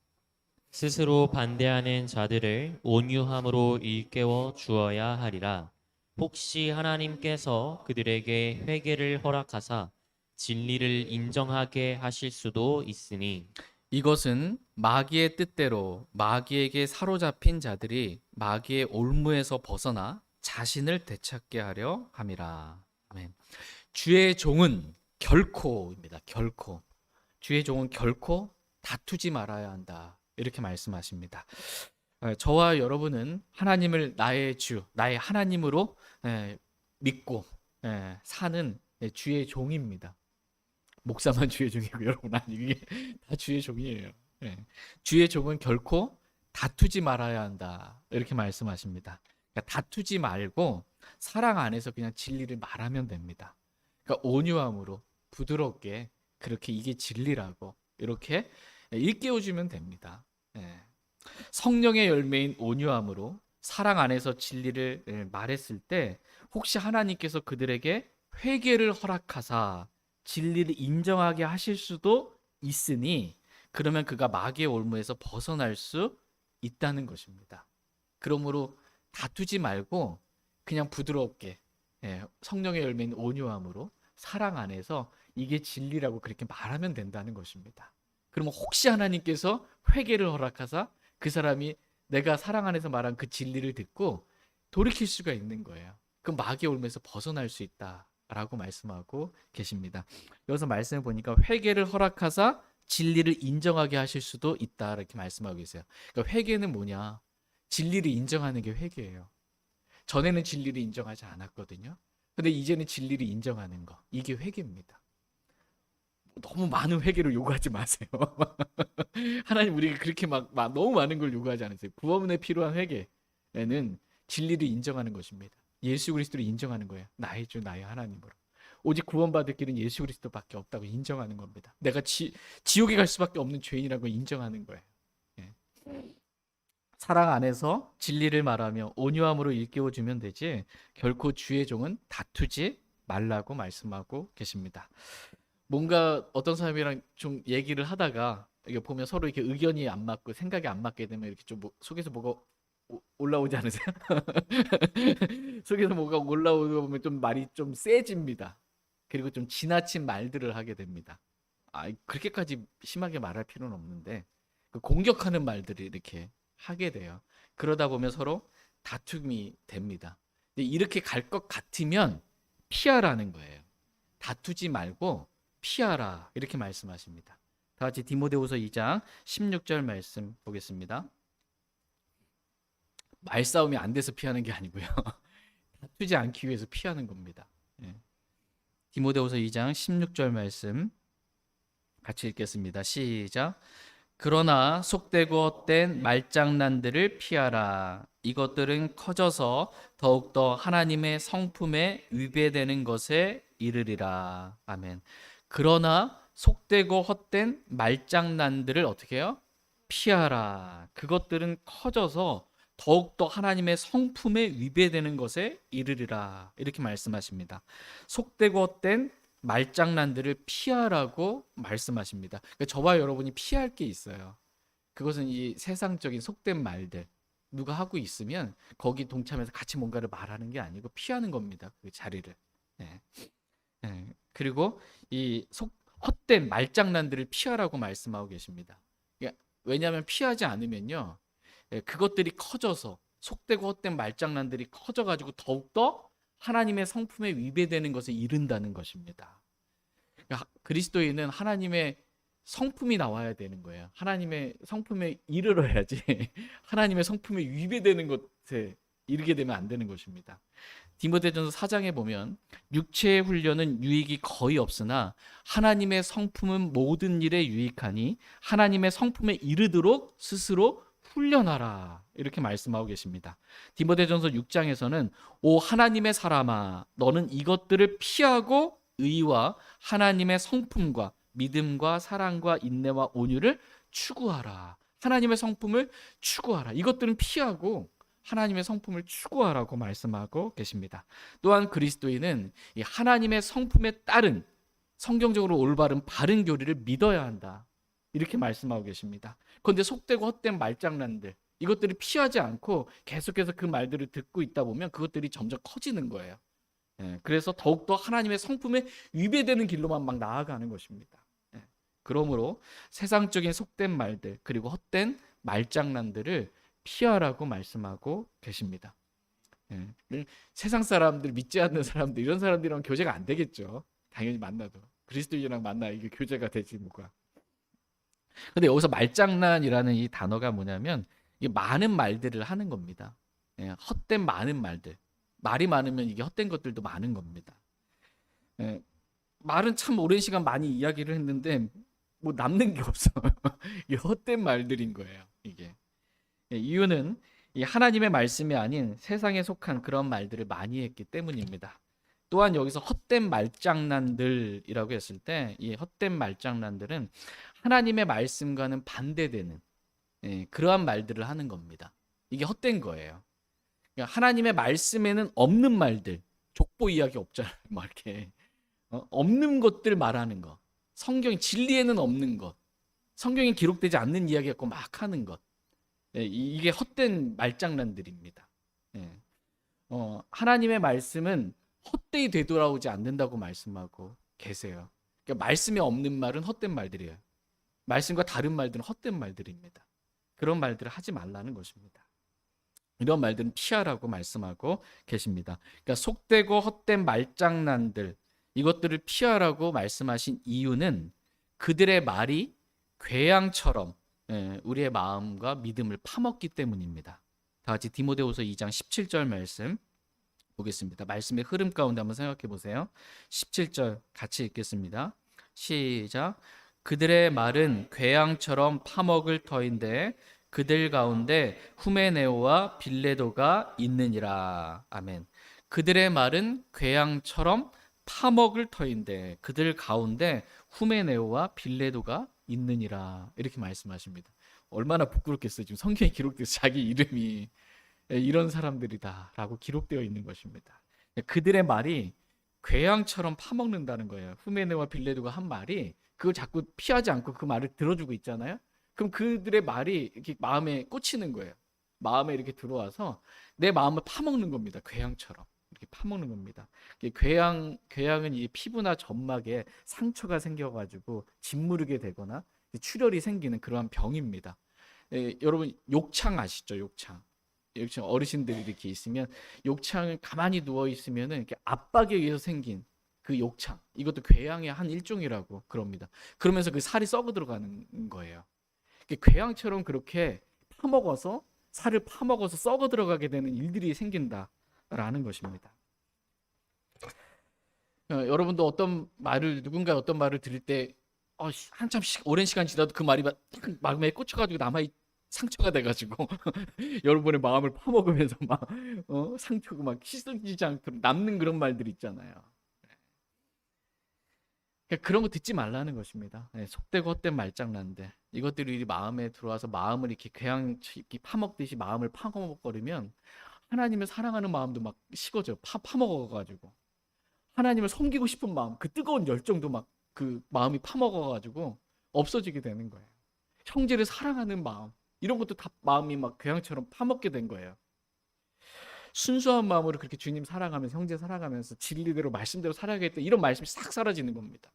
스스로 반대하는 자들을 온유함으로 일깨워 주어야 하리라. 혹시 하나님께서 그들에게 회개를 허락하사 진리를 인정하게 하실 수도 있으니 이것은 마귀의 뜻대로 마귀에게 사로잡힌 자들이 마귀의 올무에서 벗어나 자신을 되찾게 하려 함이라. 아멘. 주의 종은 결코입니다. 결코. 주의 종은 결코 다투지 말아야 한다. 이렇게 말씀하십니다. 저와 여러분은 하나님을 나의 주, 나의 하나님으로 믿고 사는 주의 종입니다. 목사만 주의 종이고 여러분 아니 이게 다 주의 종이에요. 주의 종은 결코 다투지 말아야 한다. 이렇게 말씀하십니다. 그러니까 다투지 말고 사랑 안에서 그냥 진리를 말하면 됩니다. 그러니까 온유함으로 부드럽게 그렇게 이게 진리라고 이렇게 일깨워주면 됩니다. 성령의 열매인 온유함으로 사랑 안에서 진리를 말했을 때 혹시 하나님께서 그들에게 회개를 허락하사 진리를 인정하게 하실 수도 있으니 그러면 그가 마귀의 올무에서 벗어날 수 있다는 것입니다. 그러므로 다투지 말고 그냥 부드럽게 성령의 열매인 온유함으로 사랑 안에서 이게 진리라고 그렇게 말하면 된다는 것입니다. 그러면 혹시 하나님께서 회개를 허락하사 그 사람이 내가 사랑 안에서 말한 그 진리를 듣고 돌이킬 수가 있는 거예요. 그럼 마귀의 올무에서 벗어날 수 있다라고 말씀하고 계십니다. 여기서 말씀을 보니까 회개를 허락하사 진리를 인정하게 하실 수도 있다 이렇게 말씀하고 계세요. 그러니까 회개는 뭐냐? 진리를 인정하는 게 회개예요. 전에는 진리를 인정하지 않았거든요. 근데 이제는 진리를 인정하는 거 이게 회개입니다. 너무 많은 회개를 요구하지 마세요. 하나님 우리가 그렇게 막 너무 많은 걸 요구하지 않으세요. 구원에 필요한 회개는 진리를 인정하는 것입니다. 예수 그리스도를 인정하는 거예요. 나의 주 나의 하나님으로. 오직 구원받을 길은 예수 그리스도밖에 없다고 인정하는 겁니다. 내가 지옥에 갈 수밖에 없는 죄인이라고 인정하는 거예요. 예. 사랑 안에서 진리를 말하며 온유함으로 일깨워주면 되지 결코 주의 종은 다투지 말라고 말씀하고 계십니다. 뭔가 어떤 사람이랑 좀 얘기를 하다가 이게 보면 서로 이렇게 의견이 안 맞고 생각이 안 맞게 되면 이렇게 좀 속에서 뭐가 올라오지 않으세요? 속에서 뭐가 올라오다 보면 좀 말이 좀 세집니다. 그리고 좀 지나친 말들을 하게 됩니다. 그렇게까지 심하게 말할 필요는 없는데 그 공격하는 말들을 이렇게 하게 돼요. 그러다 보면 서로 다툼이 됩니다. 근데 이렇게 갈 것 같으면 피하라는 거예요. 다투지 말고 피하라 이렇게 말씀하십니다. 다 같이 디모데후서 2장 16절 말씀 보겠습니다. 말싸움이 안 돼서 피하는 게 아니고요. 다투지 않기 위해서 피하는 겁니다. 디모데후서 2장 16절 말씀 같이 읽겠습니다. 시작. 그러나 속되고 헛된 말장난들을 피하라. 이것들은 커져서 더욱더 하나님의 성품에 위배되는 것에 이르리라. 아멘. 그러나 속되고 헛된 말장난들을 어떻게 해요? 피하라. 그것들은 커져서 더욱더 하나님의 성품에 위배되는 것에 이르리라. 이렇게 말씀하십니다. 속되고 헛된 말장난들을 피하라고 말씀하십니다. 그러니까 저와 여러분이 피할 게 있어요. 그것은 이 세상적인 속된 말들 누가 하고 있으면 거기 동참해서 같이 뭔가를 말하는 게 아니고 피하는 겁니다. 그 자리를. 그리고 이 헛된 말장난들을 피하라고 말씀하고 계십니다. 왜냐하면 피하지 않으면요, 그것들이 커져서 속되고 헛된 말장난들이 커져가지고 더욱더 하나님의 성품에 위배되는 것에 이른다는 것입니다. 그러니까 그리스도인은 하나님의 성품이 나와야 되는 거예요. 하나님의 성품에 이르러야지 하나님의 성품에 위배되는 것에 이르게 되면 안 되는 것입니다. 디모데전서 4장에 보면 육체의 훈련은 유익이 거의 없으나 하나님의 성품은 모든 일에 유익하니 하나님의 성품에 이르도록 스스로 훈련하라 이렇게 말씀하고 계십니다. 디모데전서 6장에서는 오 하나님의 사람아 너는 이것들을 피하고 의와 하나님의 성품과 믿음과 사랑과 인내와 온유를 추구하라. 하나님의 성품을 추구하라. 이것들은 피하고 하나님의 성품을 추구하라고 말씀하고 계십니다. 또한 그리스도인은 이 하나님의 성품에 따른 성경적으로 올바른 바른 교리를 믿어야 한다. 이렇게 말씀하고 계십니다. 그런데 속되고 헛된 말장난들 이것들을 피하지 않고 계속해서 그 말들을 듣고 있다 보면 그것들이 점점 커지는 거예요. 그래서 더욱더 하나님의 성품에 위배되는 길로만 막 나아가는 것입니다. 그러므로 세상적인 속된 말들 그리고 헛된 말장난들을 피하라고 말씀하고 계십니다. 세상 사람들, 믿지 않는 사람들, 이런 사람들이랑 교제가 안 되겠죠. 당연히 만나도 그리스도인이랑 만나 이게 교제가 되지 뭐가. 근데 여기서 말장난이라는 이 단어가 뭐냐면 이게 많은 말들을 하는 겁니다. 헛된 많은 말들. 말이 많으면 이게 헛된 것들도 많은 겁니다. 말은 참 오랜 시간 많이 이야기를 했는데 뭐 남는 게 없어. 이게 헛된 말들인 거예요. 이게 이유는 이 하나님의 말씀이 아닌 세상에 속한 그런 말들을 많이 했기 때문입니다. 또한 여기서 헛된 말장난들이라고 했을 때 이 헛된 말장난들은 하나님의 말씀과는 반대되는 그러한 말들을 하는 겁니다. 이게 헛된 거예요. 그러니까 하나님의 말씀에는 없는 말들, 족보 이야기 없잖아요. 막 이렇게 없는 것들 말하는 거, 성경 진리에는 없는 것, 성경에 기록되지 않는 이야기 갖고 막 하는 것, 이게 헛된 말장난들입니다. 하나님의 말씀은 헛되이 되돌아오지 않는다고 말씀하고 계세요. 그러니까 말씀에 없는 말은 헛된 말들이에요. 말씀과 다른 말들은 헛된 말들입니다. 그런 말들을 하지 말라는 것입니다. 이런 말들은 피하라고 말씀하고 계십니다. 그러니까 속되고 헛된 말장난들 이것들을 피하라고 말씀하신 이유는 그들의 말이 괴양처럼 우리의 마음과 믿음을 파먹기 때문입니다. 다 같이 디모데후서 2장 17절 말씀 보겠습니다. 말씀의 흐름 가운데 한번 생각해 보세요. 17절 같이 읽겠습니다. 시작. 그들의 말은 괴양처럼 파먹을 터인데 그들 가운데 후메네오와 빌레도가 있느니라. 아멘. 그들의 말은 괴양처럼 파먹을 터인데 그들 가운데 후메네오와 빌레도가 있느니라. 이렇게 말씀하십니다. 얼마나 부끄럽겠어요. 지금 성경에 기록돼서 자기 이름이 이런 사람들이다라고 기록되어 있는 것입니다. 그들의 말이 괴양처럼 파먹는다는 거예요. 후메네와 빌레도가 한 말이 그걸 자꾸 피하지 않고 그 말을 들어주고 있잖아요. 그럼 그들의 말이 이렇게 마음에 꽂히는 거예요. 마음에 이렇게 들어와서 내 마음을 파먹는 겁니다. 괴양처럼 이렇게 파먹는 겁니다. 괴양은 이 피부나 점막에 상처가 생겨가지고 짓무르게 되거나 출혈이 생기는 그러한 병입니다. 여러분 욕창 아시죠? 욕창 어르신들이 이렇게 있으면 욕창을 가만히 누워 있으면은 이렇게 압박에 의해서 생긴 그 욕창 이것도 괴양의 한 일종이라고 그럽니다. 그러면서 그 살이 썩어 들어가는 거예요. 괴양처럼 그렇게 파먹어서 살을 파먹어서 썩어 들어가게 되는 일들이 생긴다라는 것입니다. 여러분도 누군가 어떤 말을 들을 때 한참 오랜 시간 지나도 그 말이 마음에 꽂혀가지고 상처가 돼가지고 여러분의 마음을 파먹으면서 막 상처가 막 씻어지지 않도록 남는 그런 말들 있잖아요. 그런 거 듣지 말라는 것입니다. 속되고 헛된 말장난들 이것들이 우리 마음에 들어와서 마음을 이렇게 이렇게 파먹듯이 마음을 파먹거리면 하나님을 사랑하는 마음도 막 식어져 파먹어가지고 하나님을 섬기고 싶은 마음 그 뜨거운 열정도 막 그 마음이 파먹어가지고 없어지게 되는 거예요. 형제를 사랑하는 마음 이런 것도 다 마음이 막 괴양처럼 파먹게 된 거예요. 순수한 마음으로 그렇게 주님 사랑하면서 형제 사랑하면서 진리대로 말씀대로 살아야겠다 이런 말씀이 싹 사라지는 겁니다.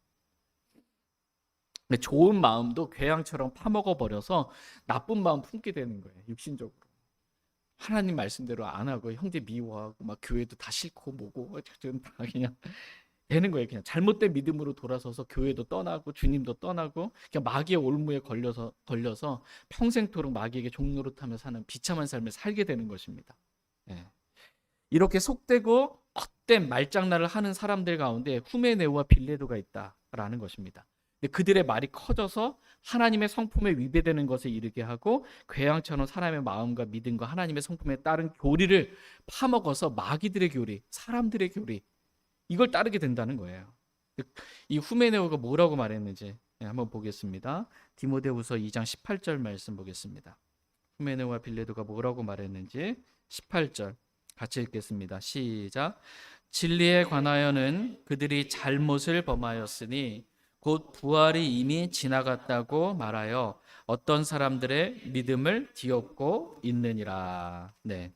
근데 좋은 마음도 괴양처럼 파먹어 버려서 나쁜 마음 품게 되는 거예요. 육신적으로 하나님 말씀대로 안 하고 형제 미워하고 막 교회도 다 싫고 뭐고 다 그냥 되는 거예요. 그냥 잘못된 믿음으로 돌아서서 교회도 떠나고 주님도 떠나고 그냥 마귀의 올무에 걸려서 평생토록 마귀에게 종노릇하며 사는 비참한 삶을 살게 되는 것입니다. 이렇게 속되고 헛된 말장난을 하는 사람들 가운데 후메네오와 빌레도가 있다라는 것입니다. 그들의 말이 커져서 하나님의 성품에 위배되는 것에 이르게 하고 괴양처럼 사람의 마음과 믿음과 하나님의 성품에 따른 교리를 파먹어서 마귀들의 교리, 사람들의 교리 이걸 따르게 된다는 거예요. 이 후메네오가 뭐라고 말했는지 한번 보겠습니다. 디모데후서 2장 18절 말씀 보겠습니다. 후메네오와 빌레도가 뭐라고 말했는지 18절 같이 읽겠습니다. 시작. 진리에 관하여는 그들이 잘못을 범하였으니 곧 부활이 이미 지나갔다고 말하여 어떤 사람들의 믿음을 뒤엎고 있느니라. 네.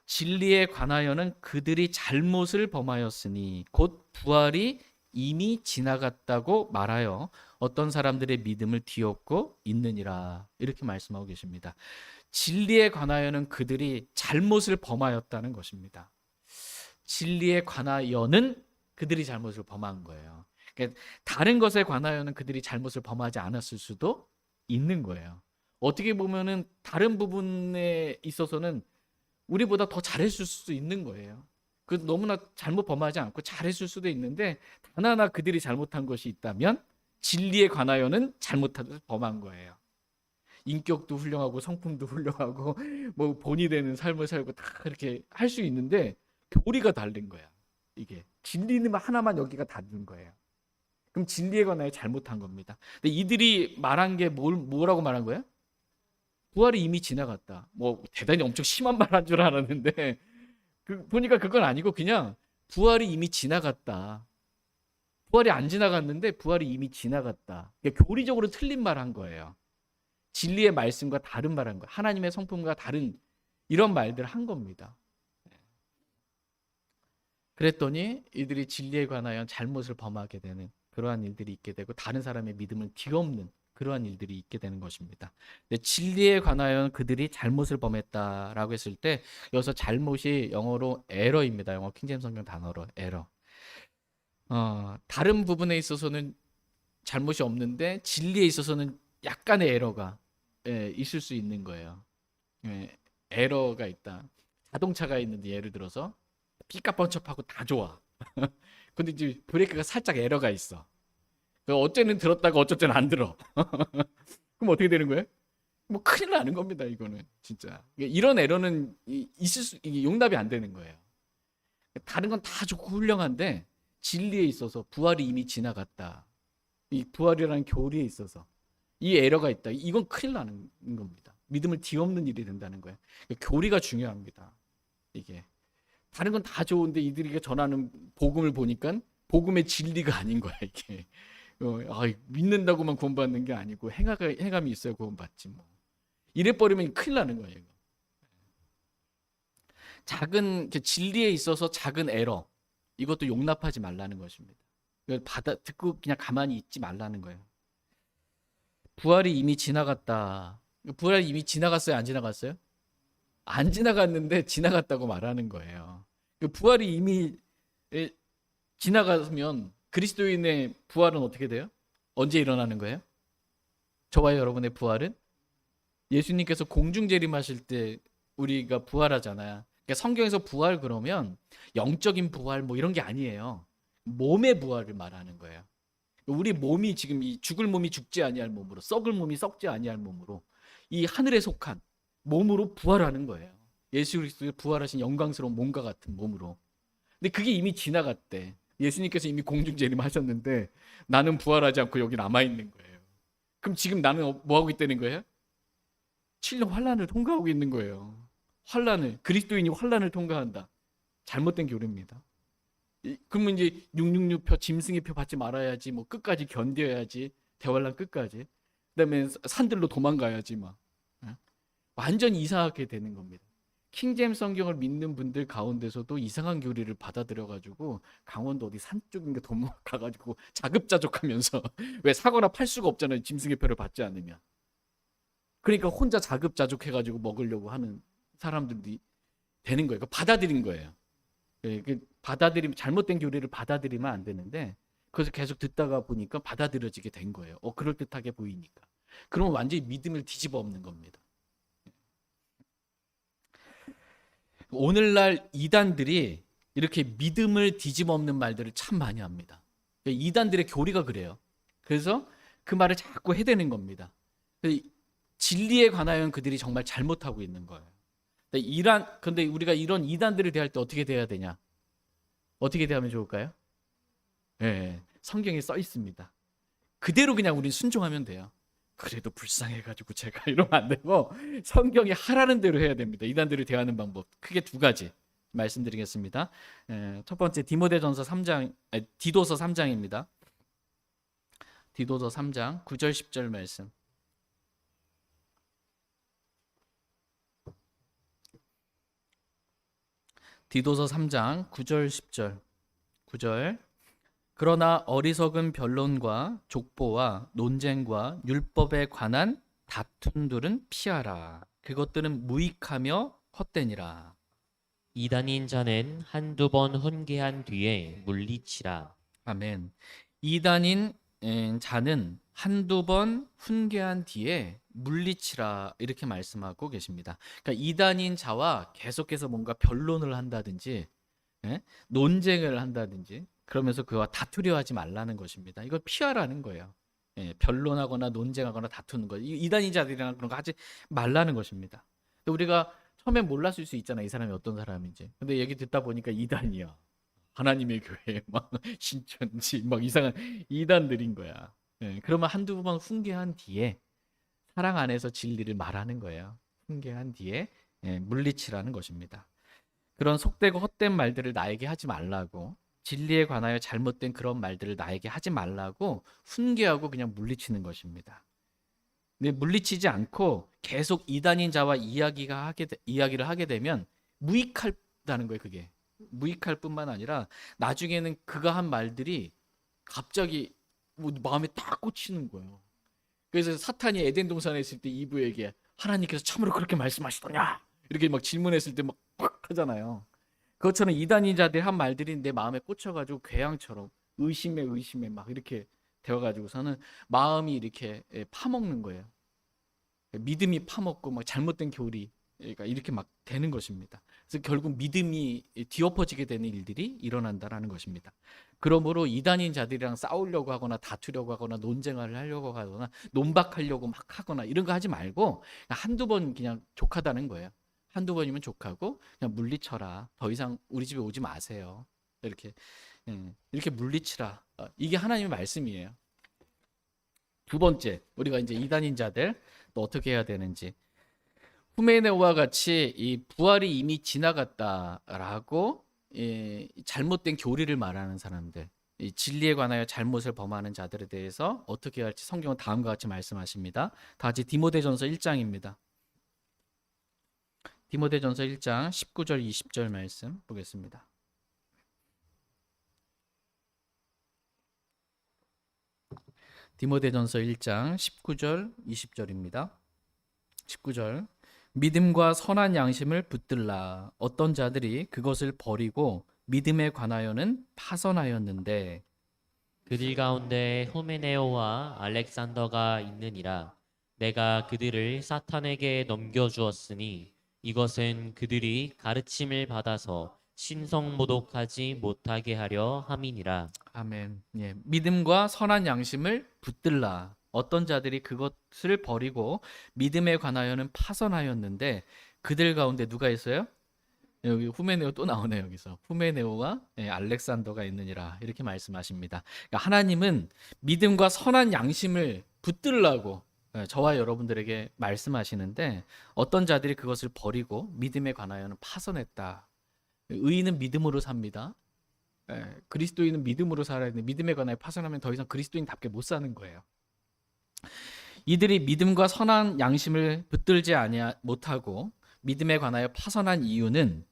진리에 관하여는 그들이 잘못을 범하였으니 곧 부활이 이미 지나갔다고 말하여 어떤 사람들의 믿음을 뒤엎고 있느니라. 이렇게 말씀하고 계십니다. 진리에 관하여는 그들이 잘못을 범하였다는 것입니다. 진리에 관하여는 그들이 잘못을 범한 거예요. 그러니까 다른 것에 관하여는 그들이 잘못을 범하지 않았을 수도 있는 거예요. 어떻게 보면은 다른 부분에 있어서는 우리보다 더 잘했을 수도 있는 거예요. 그 너무나 잘못 범하지 않고 잘했을 수도 있는데 단 하나 그들이 잘못한 것이 있다면 진리에 관하여는 잘못을 범한 거예요. 인격도 훌륭하고 성품도 훌륭하고 뭐 본이 되는 삶을 살고 다 그렇게 할 수 있는데 교리가 다른 거야. 이게 진리는 하나만 여기가 다른 거예요. 그럼 진리에 관하여 잘못한 겁니다. 근데 이들이 말한 게 뭐라고 말한 거예요? 부활이 이미 지나갔다. 뭐 대단히 엄청 심한 말 한 줄 알았는데 보니까 그건 아니고 그냥 부활이 이미 지나갔다. 부활이 안 지나갔는데 부활이 이미 지나갔다. 그러니까 교리적으로 틀린 말 한 거예요. 진리의 말씀과 다른 말 한 거예요. 하나님의 성품과 다른 이런 말들 한 겁니다. 그랬더니 이들이 진리에 관하여 잘못을 범하게 되는 그러한 일들이 있게 되고 다른 사람의 믿음을 뒤엎는 그러한 일들이 있게 되는 것입니다. 근데 진리에 관하여 그들이 잘못을 범했다라고 했을 때 여기서 잘못이 영어로 에러입니다. 영어 킹제임스 성경 단어로 에러. 다른 부분에 있어서는 잘못이 없는데 진리에 있어서는 약간의 에러가 있을 수 있는 거예요. 에러가 있다. 자동차가 있는데 예를 들어서 삐까뻔쩍하고 다 좋아. 근데 이제 브레이크가 살짝 에러가 있어. 어째는 들었다가 어쩔 때는 안 들어. 그럼 어떻게 되는 거예요? 뭐 큰일 나는 겁니다. 이거는 진짜 이런 에러는 이게 용납이 안 되는 거예요. 다른 건 다 좋고 훌륭한데 진리에 있어서 부활이 이미 지나갔다. 이 부활이라는 교리에 있어서 이 에러가 있다. 이건 큰일 나는 겁니다. 믿음을 뒤엎는 일이 된다는 거예요. 교리가 중요합니다. 이게 다른 건 다 좋은데 이들이 전하는 복음을 보니까 복음의 진리가 아닌 거야 이게. 믿는다고만 구원받는 게 아니고 행함이 있어야 구원받지 뭐. 이래 버리면 큰일 나는 거예요. 이거. 작은 진리에 있어서 작은 에러 이것도 용납하지 말라는 것입니다. 이걸 듣고 그냥 가만히 있지 말라는 거예요. 부활이 이미 지나갔다. 부활이 이미 지나갔어요? 안 지나갔어요? 안 지나갔는데 지나갔다고 말하는 거예요. 부활이 이미 지나가면 그리스도인의 부활은 어떻게 돼요? 언제 일어나는 거예요? 저와 여러분의 부활은 예수님께서 공중 재림하실 때 우리가 부활하잖아요. 그러니까 성경에서 부활 그러면 영적인 부활 뭐 이런 게 아니에요. 몸의 부활을 말하는 거예요. 우리 몸이 지금 이 죽을 몸이 죽지 아니할 몸으로 썩을 몸이 썩지 아니할 몸으로 이 하늘에 속한 몸으로 부활하는 거예요. 예수 그리스도의 부활하신 영광스러운 몸과 같은 몸으로. 근데 그게 이미 지나갔대. 예수님께서 이미 공중 재림하셨는데 나는 부활하지 않고 여기 남아 있는 거예요. 그럼 지금 나는 뭐 하고 있다는 거예요? 7년 환란을 통과하고 있는 거예요. 환란을 그리스도인이 환란을 통과한다. 잘못된 교리입니다. 그러면 이제 666표 짐승의 표 받지 말아야지. 뭐 끝까지 견뎌야지. 대환란 끝까지. 그다음에 산들로 도망가야지 막. 완전히 이상하게 되는 겁니다. 킹제임스 성경을 믿는 분들 가운데서도 이상한 교리를 받아들여 가지고 강원도 어디 산 쪽인가 도망가 가지고 자급자족하면서 왜 사거나 팔 수가 없잖아요. 짐승의 표를 받지 않으면. 그러니까 혼자 자급자족해 가지고 먹으려고 하는 사람들이 되는 거예요. 받아들인 거예요. 받아들이면 잘못된 교리를 받아들이면 안 되는데 그래서 계속 듣다가 보니까 받아들여지게 된 거예요. 그럴듯하게 보이니까. 그러면 완전히 믿음을 뒤집어 엎는 겁니다. 오늘날 이단들이 이렇게 믿음을 뒤집어 엎는 말들을 참 많이 합니다. 이단들의 교리가 그래요. 그래서 그 말을 자꾸 해대는 겁니다. 진리에 관하여는 그들이 정말 잘못하고 있는 거예요. 근데 우리가 이런 이단들을 대할 때 어떻게 대해야 되냐? 어떻게 대하면 좋을까요? 성경에 써 있습니다. 그대로 그냥 우리는 순종하면 돼요. 그래도 불쌍해가지고 제가 이러면 안 되고 성경이 하라는 대로 해야 됩니다. 이단들을 대하는 방법 크게 두 가지 말씀드리겠습니다. 첫 번째 디도서 3장입니다. 디도서 3장 9절 10절 말씀. 디도서 3장 9절 10절. 9절. 그러나 어리석은 변론과 족보와 논쟁과 율법에 관한 다툼들은 피하라. 그것들은 무익하며 헛되니라. 이단인 자는 한두 번 훈계한 뒤에 물리치라. 아멘. 이단인 자는 한두 번 훈계한 뒤에 물리치라 이렇게 말씀하고 계십니다. 그러니까 이단인 자와 계속해서 뭔가 변론을 한다든지 논쟁을 한다든지 그러면서 그와 다투려 하지 말라는 것입니다. 이걸 피하라는 거예요. 변론하거나 논쟁하거나 다투는 거. 이단인 자들이랑 그런 거 하지 말라는 것입니다. 우리가 처음엔 몰랐을 수 있잖아. 이 사람이 어떤 사람인지. 근데 얘기 듣다 보니까 이단이야. 하나님의 교회 막 신천지 막 이상한 이단들인 거야. 그러면 한두 번 훈계한 뒤에 사랑 안에서 진리를 말하는 거예요. 훈계한 뒤에 물리치라는 것입니다. 그런 속되고 헛된 말들을 나에게 하지 말라고, 진리에 관하여 잘못된 그런 말들을 나에게 하지 말라고 훈계하고 그냥 물리치는 것입니다. 근데 물리치지 않고 계속 이단인 자와 이야기를 하게 되면 무익하다는 거예요. 그게 무익할 뿐만 아니라 나중에는 그가 한 말들이 갑자기 뭐 마음에 딱 꽂히는 거예요. 그래서 사탄이 에덴 동산에 있을 때 이브에게 하나님께서 참으로 그렇게 말씀하시더냐 이렇게 막 질문했을 때 막 하잖아요. 그것처럼 이단인 자들 한 말들이 내 마음에 꽂혀가지고 괴양처럼 의심에 막 이렇게 되어가지고서는 마음이 이렇게 파먹는 거예요. 믿음이 파먹고 막 잘못된 교리 그러니까 이렇게 막 되는 것입니다. 그래서 결국 믿음이 뒤엎어지게 되는 일들이 일어난다라는 것입니다. 그러므로 이단인 자들이랑 싸우려고 하거나 다투려고 하거나 논쟁을 하려고 하거나 논박하려고 막 하거나 이런 거 하지 말고 한두 번 그냥 족하다는 거예요. 한두 번이면 족하고 그냥 물리쳐라. 더 이상 우리 집에 오지 마세요. 이렇게 이렇게 물리치라. 이게 하나님의 말씀이에요. 두 번째, 우리가 이제 이단인 자들 또 어떻게 해야 되는지. 후메네오와 같이 이 부활이 이미 지나갔다라고 잘못된 교리를 말하는 사람들, 이 진리에 관하여 잘못을 범하는 자들에 대해서 어떻게 해야 할지 성경은 다음과 같이 말씀하십니다. 다 같이 디모데전서 1장입니다. 디모데전서 1장 19절 20절 말씀 보겠습니다. 디모데전서 1장 19절 20절입니다. 19절. 믿음과 선한 양심을 붙들라. 어떤 자들이 그것을 버리고 믿음에 관하여는 파선하였는데 그들 가운데 후메네오와 알렉산더가 있느니라. 내가 그들을 사탄에게 넘겨주었으니 이것은 그들이 가르침을 받아서 신성모독하지 못하게 하려 함이니라. 아멘. 예, 믿음과 선한 양심을 붙들라. 어떤 자들이 그것을 버리고 믿음에 관하여는 파선하였는데 그들 가운데 누가 있어요? 여기 후메네오 또 나오네요. 여기서 후메네오와 알렉산더가 있느니라 이렇게 말씀하십니다. 그러니까 하나님은 믿음과 선한 양심을 붙들라고 저와 여러분들에게 말씀하시는데 어떤 자들이 그것을 버리고 믿음에 관하여는 파선했다. 의인은 믿음으로 삽니다. 그리스도인은 믿음으로 살아야 되는데 믿음에 관하여 파선하면 더 이상 그리스도인답게 못 사는 거예요. 이들이 믿음과 선한 양심을 붙들지 못하고 믿음에 관하여 파선한 이유는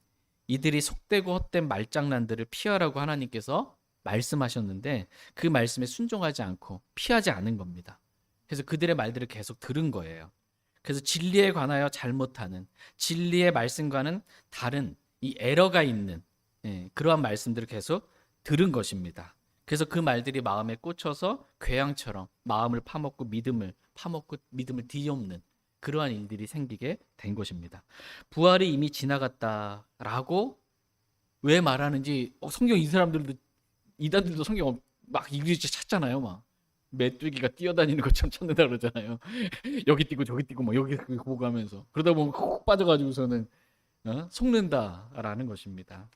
이들이 속되고 헛된 말장난들을 피하라고 하나님께서 말씀하셨는데 그 말씀에 순종하지 않고 피하지 않은 겁니다. 그래서 그들의 말들을 계속 들은 거예요. 그래서 진리에 관하여 잘못하는 진리의 말씀과는 다른 이 에러가 있는 그러한 말씀들을 계속 들은 것입니다. 그래서 그 말들이 마음에 꽂혀서 괴양처럼 마음을 파먹고 믿음을 뒤엎는 그러한 일들이 생기게 된 것입니다. 부활이 이미 지나갔다라고 왜 말하는지 성경 이 사람들도 이단들도 성경 막 이글씨 찾잖아요. 막 메뚜기가 뛰어다니는 것처럼 찾는다 그러잖아요. 여기 뛰고 저기 뛰고 막 여기 보고 가면서 그러다 보면 콕 빠져가지고서는 속는다라는 것입니다.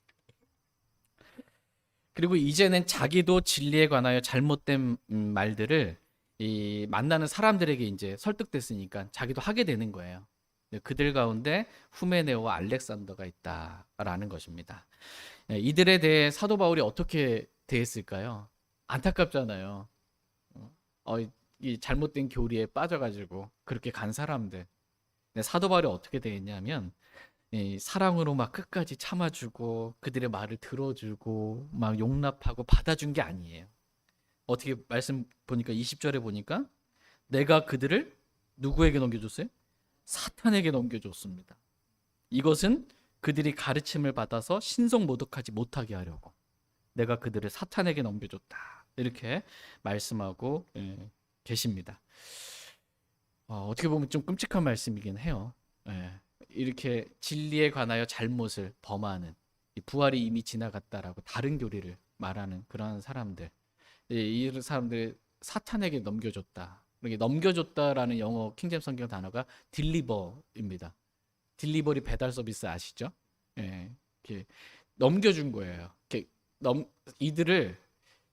그리고 이제는 자기도 진리에 관하여 잘못된 말들을 이 만나는 사람들에게 이제 설득됐으니까 자기도 하게 되는 거예요. 그들 가운데 후메네오와 알렉산더가 있다라는 것입니다. 이들에 대해 사도 바울이 어떻게 대했을까요? 안타깝잖아요. 이 잘못된 교리에 빠져가지고 그렇게 간 사람들. 근데 사도 바울이 어떻게 되었냐면 이 사랑으로 막 끝까지 참아주고 그들의 말을 들어주고 막 용납하고 받아준 게 아니에요. 어떻게 말씀 보니까 20절에 보니까 내가 그들을 누구에게 넘겨줬어요? 사탄에게 넘겨줬습니다. 이것은 그들이 가르침을 받아서 신성 모독하지 못하게 하려고 내가 그들을 사탄에게 넘겨줬다. 이렇게 말씀하고 계십니다. 어떻게 보면 좀 끔찍한 말씀이긴 해요. 이렇게 진리에 관하여 잘못을 범하는 이 부활이 이미 지나갔다라고 다른 교리를 말하는 그런 사람들, 이 사람들 사탄에게 넘겨줬다. 이렇게 넘겨줬다라는 영어 킹제임스 성경 단어가 딜리버입니다. 딜리버리 배달 서비스 아시죠? 이렇게 넘겨준 거예요. 이렇게 이들을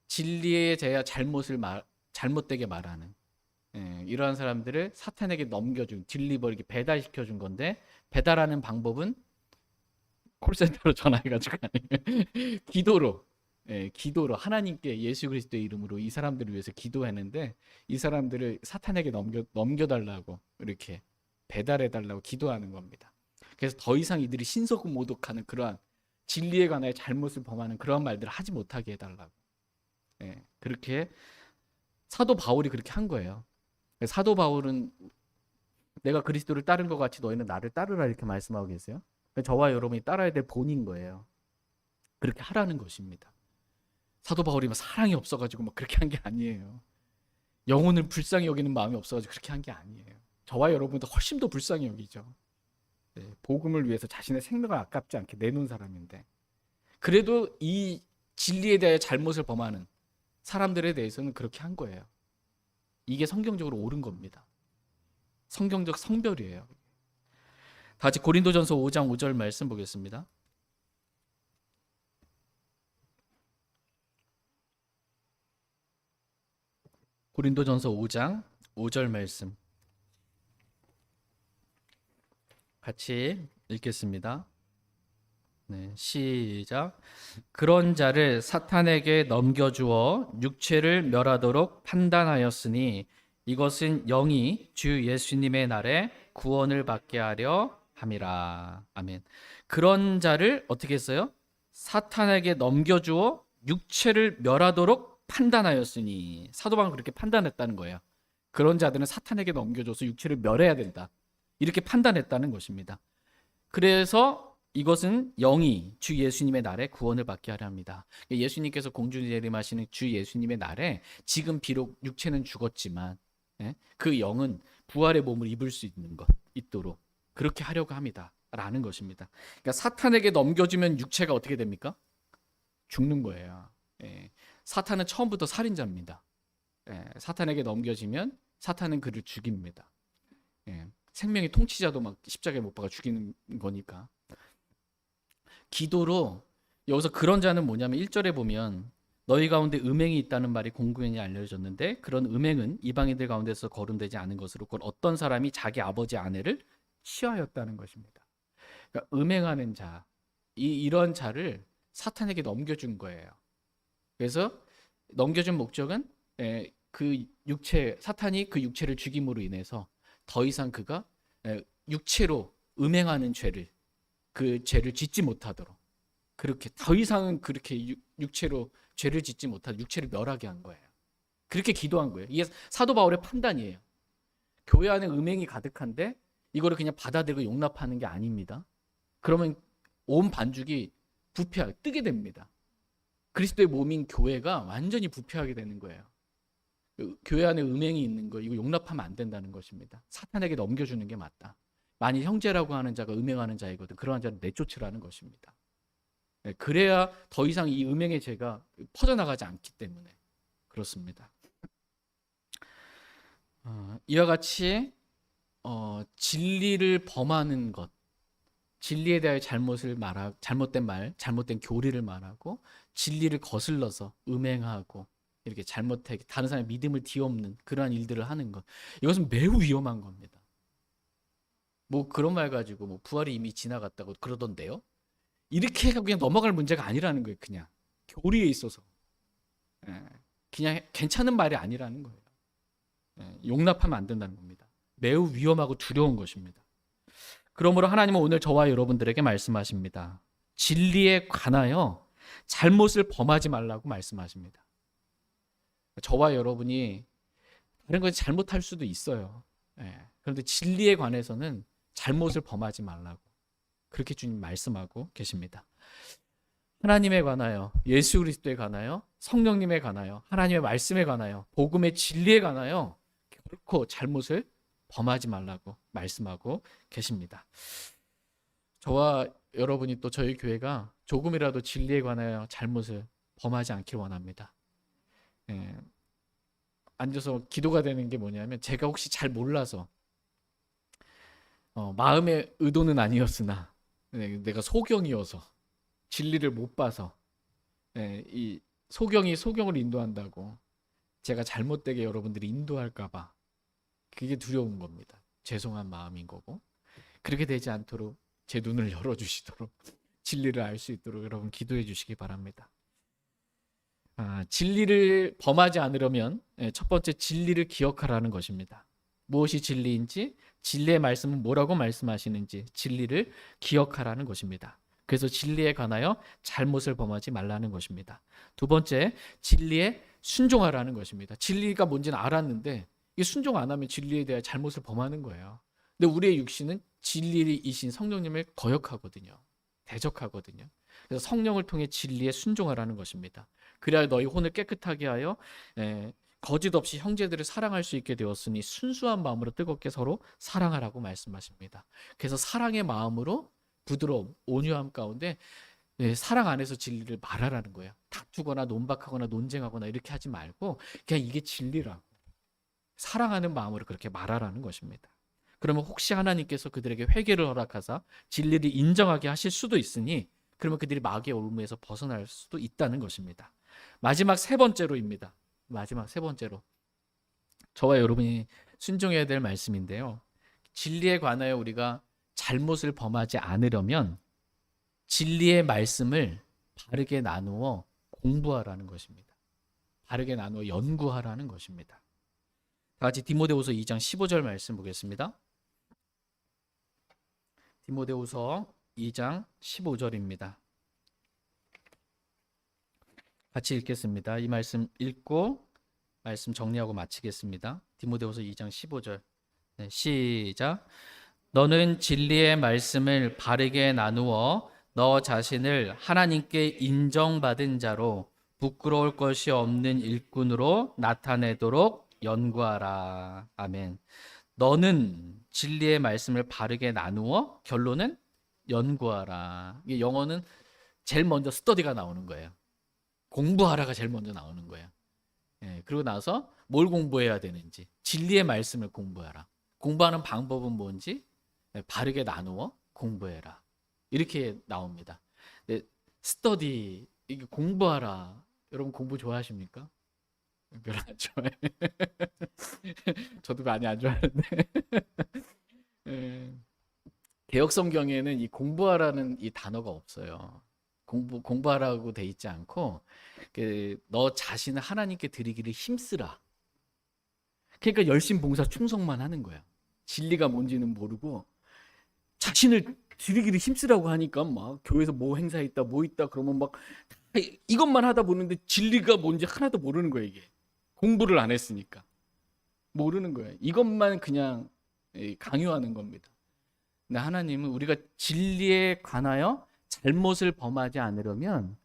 진리에 대해 잘못되게 말하는 이러한 사람들을 사탄에게 넘겨준 딜리버 이렇게 배달시켜준 건데 배달하는 방법은 콜센터로 전화해가지고 아니면 기도로 하나님께 예수 그리스도의 이름으로 이 사람들을 위해서 기도했는데 이 사람들을 사탄에게 넘겨달라고 이렇게 배달해달라고 기도하는 겁니다. 그래서 더 이상 이들이 신성 모독하는 그러한 진리에 관하여 잘못을 범하는 그러한 말들을 하지 못하게 해달라고 그렇게 사도 바울이 그렇게 한 거예요. 사도 바울은 내가 그리스도를 따른 것 같이 너희는 나를 따르라 이렇게 말씀하고 계세요. 저와 여러분이 따라야 될 본인 거예요. 그렇게 하라는 것입니다. 사도 바울이 막 사랑이 없어가지고 막 그렇게 한 게 아니에요. 영혼을 불쌍히 여기는 마음이 없어가지고 그렇게 한 게 아니에요. 저와 여러분도 훨씬 더 불쌍히 여기죠. 복음을 위해서 자신의 생명을 아깝지 않게 내놓은 사람인데 그래도 이 진리에 대해 잘못을 범하는 사람들에 대해서는 그렇게 한 거예요. 이게 성경적으로 옳은 겁니다. 성경적 성별이에요. 다 같이 고린도전서 5장 5절 말씀 보겠습니다. 고린도전서 5장 5절 말씀 같이 읽겠습니다. 네, 시작. 그런 자를 사탄에게 넘겨주어 육체를 멸하도록 판단하였으니 이것은 영이 주 예수님의 날에 구원을 받게 하려 함이라. 아멘. 그런 자를 어떻게 했어요? 사탄에게 넘겨주어 육체를 멸하도록 판단하였으니 사도 바울은 그렇게 판단했다는 거예요. 그런 자들은 사탄에게 넘겨줘서 육체를 멸해야 된다. 이렇게 판단했다는 것입니다. 그래서 이것은 영이 주 예수님의 날에 구원을 받게 하려 합니다. 예수님께서 공중 재림하시는 주 예수님의 날에 지금 비록 육체는 죽었지만 그 영은 부활의 몸을 입을 수 있도록 그렇게 하려고 합니다. 라는 것입니다. 그러니까 사탄에게 넘겨주면 육체가 어떻게 됩니까? 죽는 거예요. 사탄은 처음부터 살인자입니다. 사탄에게 넘겨지면 사탄은 그를 죽입니다. 생명의 통치자도 막 십자가에 못 박아 죽이는 거니까. 기도로 여기서 그런 자는 뭐냐면 1절에 보면 너희 가운데 음행이 있다는 말이 공공연히 알려졌는데 그런 음행은 이방인들 가운데서 거론되지 않은 것으로 그걸 어떤 사람이 자기 아버지 아내를 취하였다는 것입니다. 그러니까 음행하는 자, 이런 자를 사탄에게 넘겨준 거예요. 그래서 넘겨준 목적은 그 육체, 사탄이 그 육체를 죽임으로 인해서 더 이상 그가 육체로 음행하는 그 죄를 짓지 못하도록 그렇게 더 이상은 그렇게 육체로 죄를 짓지 못하도록 육체를 멸하게 한 거예요. 그렇게 기도한 거예요. 이게 사도 바울의 판단이에요. 교회 안에 음행이 가득한데 이거를 그냥 받아들이고 용납하는 게 아닙니다. 그러면 온 반죽이 뜨게 됩니다. 그리스도의 몸인 교회가 완전히 부패하게 되는 거예요. 교회 안에 음행이 있는 거 이거 용납하면 안 된다는 것입니다. 사탄에게 넘겨주는 게 맞다. 만일 형제라고 하는 자가 음행하는 자이거든 그러한 자를 내쫓으라는 것입니다. 그래야 더 이상 이 음행의 죄가 퍼져나가지 않기 때문에 그렇습니다. 이와 같이 진리를 범하는 것, 진리에 대해 잘못된 말, 잘못된 교리를 말하고 진리를 거슬러서 음행하고 이렇게 잘못하게 다른 사람의 믿음을 뒤엎는 그러한 일들을 하는 것, 이것은 매우 위험한 겁니다. 뭐 그런 말 가지고 뭐 부활이 이미 지나갔다고 그러던데요? 이렇게 해서 그냥 넘어갈 문제가 아니라는 거예요. 그냥 교리에 있어서 그냥 괜찮은 말이 아니라는 거예요. 용납하면 안 된다는 겁니다. 매우 위험하고 두려운 것입니다. 그러므로 하나님은 오늘 저와 여러분들에게 말씀하십니다. 진리에 관하여 잘못을 범하지 말라고 말씀하십니다. 저와 여러분이 다른 건 잘못할 수도 있어요. 그런데 진리에 관해서는 잘못을 범하지 말라고 그렇게 주님 말씀하고 계십니다. 하나님에 관하여, 예수 그리스도에 관하여, 성령님에 관하여, 하나님의 말씀에 관하여, 복음의 진리에 관하여 결코 잘못을 범하지 말라고 말씀하고 계십니다. 저와 여러분이 또 저희 교회가 조금이라도 진리에 관하여 잘못을 범하지 않길 원합니다. 앉아서 기도가 되는 게 뭐냐면, 제가 혹시 잘 몰라서 마음의 의도는 아니었으나 내가 소경이어서 진리를 못 봐서 이 소경이 소경을 인도한다고 제가 잘못되게 여러분들이 인도할까 봐 그게 두려운 겁니다. 죄송한 마음인 거고, 그렇게 되지 않도록 제 눈을 열어주시도록 진리를 알 수 있도록 여러분 기도해 주시기 바랍니다. 진리를 범하지 않으려면 첫 번째 진리를 기억하라는 것입니다. 무엇이 진리인지, 진리의 말씀은 뭐라고 말씀하시는지 진리를 기억하라는 것입니다. 그래서 진리에 관하여 잘못을 범하지 말라는 것입니다. 두 번째, 진리에 순종하라는 것입니다. 진리가 뭔지는 알았는데 이 순종 안 하면 진리에 대해 잘못을 범하는 거예요. 근데 우리의 육신은 진리이신 성령님을 거역하거든요. 대적하거든요. 그래서 성령을 통해 진리에 순종하라는 것입니다. 그래야 너희 혼을 깨끗하게 하여 거짓 없이 형제들을 사랑할 수 있게 되었으니 순수한 마음으로 뜨겁게 서로 사랑하라고 말씀하십니다. 그래서 사랑의 마음으로 부드러움, 온유함 가운데 사랑 안에서 진리를 말하라는 거예요. 다투거나 논박하거나 논쟁하거나 이렇게 하지 말고 그냥 이게 진리라고 사랑하는 마음으로 그렇게 말하라는 것입니다. 그러면 혹시 하나님께서 그들에게 회개를 허락하사 진리를 인정하게 하실 수도 있으니 그러면 그들이 마귀의 올무에서 벗어날 수도 있다는 것입니다. 마지막 세 번째로입니다. 마지막 세 번째로 저와 여러분이 순종해야 될 말씀인데요. 진리에 관하여 우리가 잘못을 범하지 않으려면 진리의 말씀을 바르게 나누어 공부하라는 것입니다. 바르게 나누어 연구하라는 것입니다. 다 같이 디모데후서 2장 15절 말씀 보겠습니다. 디모데후서 2장 15절입니다. 같이 읽겠습니다. 이 말씀 읽고 말씀 정리하고 마치겠습니다. 디모데후서 2장 15절. 시작. 너는 진리의 말씀을 바르게 나누어 너 자신을 하나님께 인정받은 자로 부끄러울 것이 없는 일꾼으로 나타내도록 연구하라. 아멘. 너는 진리의 말씀을 바르게 나누어, 결론은 연구하라. 이게 영어는 제일 먼저 스터디가 나오는 거예요. 공부하라가 제일 먼저 나오는 거예요. 그리고 나서 뭘 공부해야 되는지, 진리의 말씀을 공부하라. 공부하는 방법은 뭔지 바르게 나누어 공부해라. 이렇게 나옵니다. 스터디, 이게 공부하라. 여러분 공부 좋아하십니까? 별로 안 좋아해. 저도 많이 안 좋아하는데. 개역 성경에는 이 공부하라는 이 단어가 없어요. 공부하라고 돼 있지 않고 너 자신을 하나님께 드리기를 힘쓰라. 그러니까 열심 봉사 충성만 하는 거야. 진리가 뭔지는 모르고 자신을 드리기를 힘쓰라고 하니까 막 교회에서 뭐 행사 있다 뭐 있다 그러면 막 이것만 하다 보는데 진리가 뭔지 하나도 모르는 거야. 이게 공부를 안 했으니까 모르는 거예요. 이것만 그냥 강요하는 겁니다. 근데 하나님은 우리가 진리에 관하여 잘못을 범하지 않으려면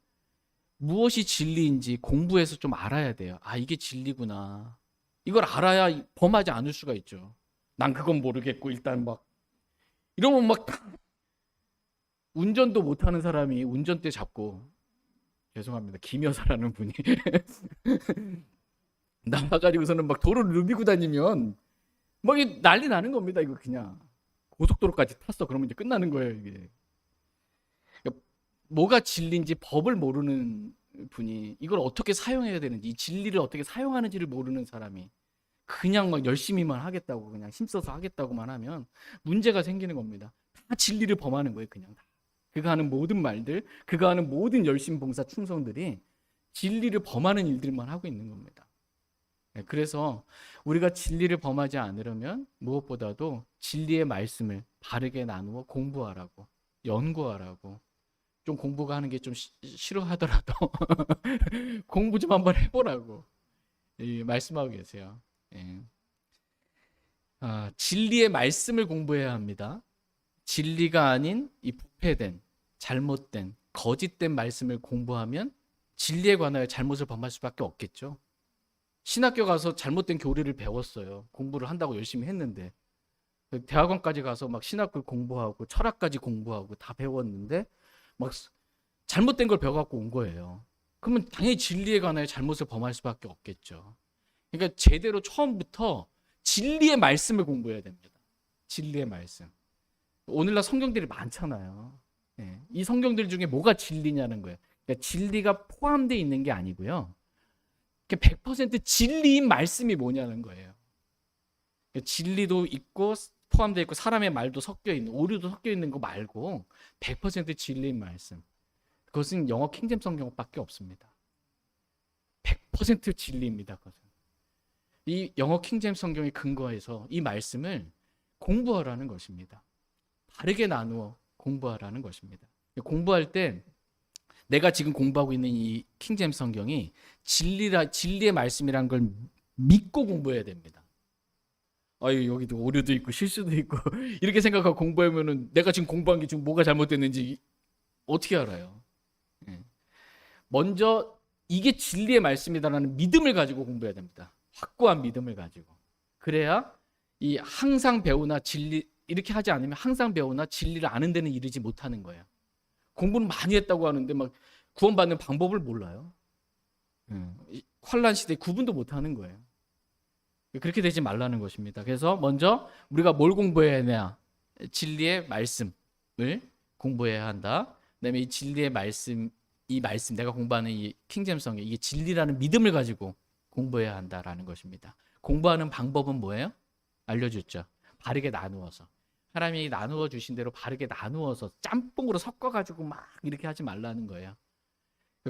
무엇이 진리인지 공부해서 좀 알아야 돼요. 아, 이게 진리구나. 이걸 알아야 범하지 않을 수가 있죠. 난 그건 모르겠고 일단 막 이러면 막 운전도 못하는 사람이 운전대 잡고, 죄송합니다, 김여사라는 분이 나와가지고서는 막 도로를 누비고 다니면 막 난리 나는 겁니다. 이거 그냥 고속도로까지 탔어. 그러면 이제 끝나는 거예요. 이게 뭐가 진리인지 법을 모르는 분이 이걸 어떻게 사용해야 되는지, 이 진리를 어떻게 사용하는지를 모르는 사람이 그냥 막 열심히만 하겠다고, 그냥 힘써서 하겠다고만 하면 문제가 생기는 겁니다. 다 진리를 범하는 거예요. 그냥 다. 그가 하는 모든 말들, 그가 하는 모든 열심 봉사 충성들이 진리를 범하는 일들만 하고 있는 겁니다. 그래서 우리가 진리를 범하지 않으려면 무엇보다도 진리의 말씀을 바르게 나누어 공부하라고, 연구하라고. 좀 공부가 하는 게 좀 싫어하더라도 공부 좀 한번 해보라고 말씀하고 계세요. 예. 진리의 말씀을 공부해야 합니다. 진리가 아닌 이 부패된, 잘못된, 거짓된 말씀을 공부하면 진리에 관하여 잘못을 범할 수밖에 없겠죠. 신학교 가서 잘못된 교리를 배웠어요. 공부를 한다고 열심히 했는데 대학원까지 가서 막 신학을 공부하고 철학까지 공부하고 다 배웠는데 막 잘못된 걸 배워갖고 온 거예요. 그러면 당연히 진리에 관하여 잘못을 범할 수밖에 없겠죠. 그러니까 제대로 처음부터 진리의 말씀을 공부해야 됩니다. 진리의 말씀. 오늘날 성경들이 많잖아요. 예, 이 성경들 중에 뭐가 진리냐는 거예요. 그러니까 진리가 포함되어 있는 게 아니고요. 100% 진리인 말씀이 뭐냐는 거예요. 그러니까 진리도 있고 포함되어 있고 사람의 말도 섞여 있는, 오류도 섞여 있는 거 말고 100% 진리인 말씀. 그것은 영어 킹잼 성경밖에 없습니다. 100% 진리입니다. 그것은. 이 영어 킹잼 성경에 근거해서 이 말씀을 공부하라는 것입니다. 바르게 나누어 공부하라는 것입니다. 공부할 때 내가 지금 공부하고 있는 이 킹잼 성경이 진리의 말씀이라는 걸 믿고 공부해야 됩니다. 여기도 오류도 있고 실수도 있고 이렇게 생각하고 공부하면은 내가 지금 공부한 게 지금 뭐가 잘못됐는지 어떻게 알아요? 먼저 이게 진리의 말씀이다라는 믿음을 가지고 공부해야 됩니다. 확고한 믿음을 가지고. 그래야 이 항상 배우나 진리 이렇게 하지 않으면 항상 배우나 진리를 아는 데는 이르지 못하는 거예요. 공부는 많이 했다고 하는데 막 구원받는 방법을 몰라요. 환란 시대에 구분도 못하는 거예요. 그렇게 되지 말라는 것입니다. 그래서 먼저 우리가 뭘 공부해야 하냐? 진리의 말씀을 공부해야 한다. 그다음에 이 진리의 말씀, 이 말씀 내가 공부하는 이 킹잼 성경 이게 진리라는 믿음을 가지고 공부해야 한다라는 것입니다. 공부하는 방법은 뭐예요? 알려줬죠. 바르게 나누어서. 하나님이 나누어 주신 대로 바르게 나누어서 짬뽕으로 섞어가지고 막 이렇게 하지 말라는 거예요.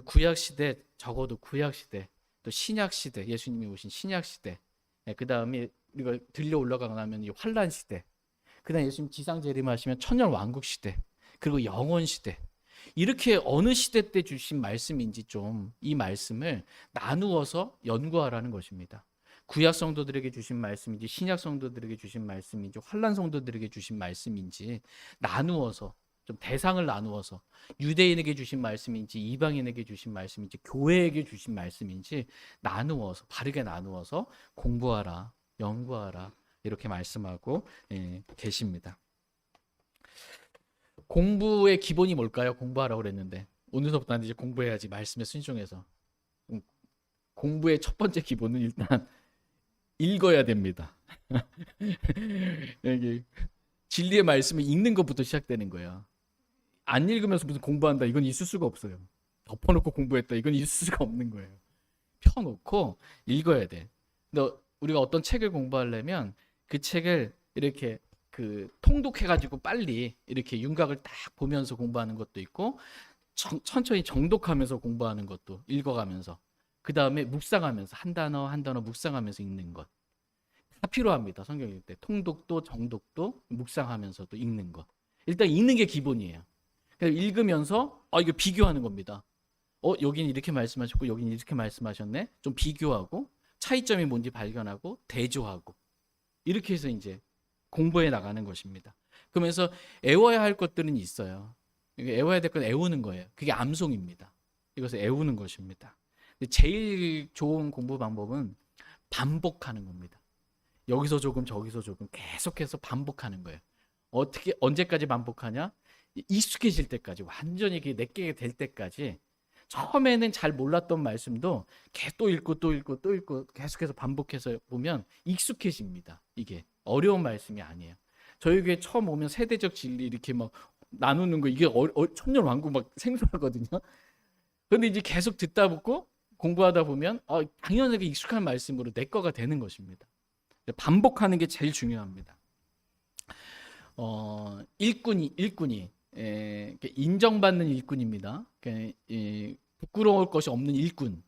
구약 시대, 적어도 구약 시대, 또 신약 시대, 예수님이 오신 신약 시대, 그 다음에 우리가 들려 올라가고 나면 이 환란 시대, 그 다음에 예수님 지상 재림하시면 천년 왕국 시대, 그리고 영원 시대. 이렇게 어느 시대 때 주신 말씀인지 좀 이 말씀을 나누어서 연구하라는 것입니다. 구약 성도들에게 주신 말씀인지 신약 성도들에게 주신 말씀인지 환란 성도들에게 주신 말씀인지 나누어서 좀 대상을 나누어서 유대인에게 주신 말씀인지 이방인에게 주신 말씀인지 교회에게 주신 말씀인지 나누어서 바르게 나누어서 공부하라, 연구하라 이렇게 말씀하고 계십니다. 공부의 기본이 뭘까요? 공부하라고 그랬는데 오늘부터 이제 공부해야지 말씀에 순종해서. 공부의 첫 번째 기본은 일단 읽어야 됩니다. 진리의 말씀을 읽는 것부터 시작되는 거예요. 안 읽으면서 무슨 공부한다 이건 있을 수가 없어요. 덮어놓고 공부했다 이건 있을 수가 없는 거예요. 펴놓고 읽어야 돼. 근데 우리가 어떤 책을 공부하려면 그 책을 이렇게 통독해가지고 빨리 이렇게 윤곽을 딱 보면서 공부하는 것도 있고 천천히 정독하면서 공부하는 것도 읽어가면서 그 다음에 묵상하면서 한 단어 한 단어 묵상하면서 읽는 것 다 필요합니다. 성경 읽을 때 통독도 정독도 묵상하면서도 읽는 것 일단 읽는 게 기본이에요. 그래서 읽으면서 이거 비교하는 겁니다. 여기는 이렇게 말씀하셨고 여기는 이렇게 말씀하셨네. 좀 비교하고 차이점이 뭔지 발견하고 대조하고 이렇게 해서 이제 공부해 나가는 것입니다. 그러면서 애워야 할 것들은 있어요. 애워야 될 건 애우는 거예요. 그게 암송입니다. 이것을 애우는 것입니다. 제일 좋은 공부 방법은 반복하는 겁니다. 여기서 조금 저기서 조금 계속해서 반복하는 거예요. 언제까지 반복하냐? 익숙해질 때까지 완전히 내게 될 때까지 처음에는 잘 몰랐던 말씀도 또 읽고 또 읽고 또 읽고 계속해서 반복해서 보면 익숙해집니다. 이게 어려운 말씀이 아니에요. 저희 교회 처음 오면 세대적 진리 이렇게 막 나누는 거 이게 천년 왕국 막 생소하거든요. 그런데 이제 계속 듣다 보고 공부하다 보면 당연하게 익숙한 말씀으로 내 거가 되는 것입니다. 반복하는 게 제일 중요합니다. 일꾼이 인정받는 일꾼입니다. 부끄러울 것이 없는 일꾼이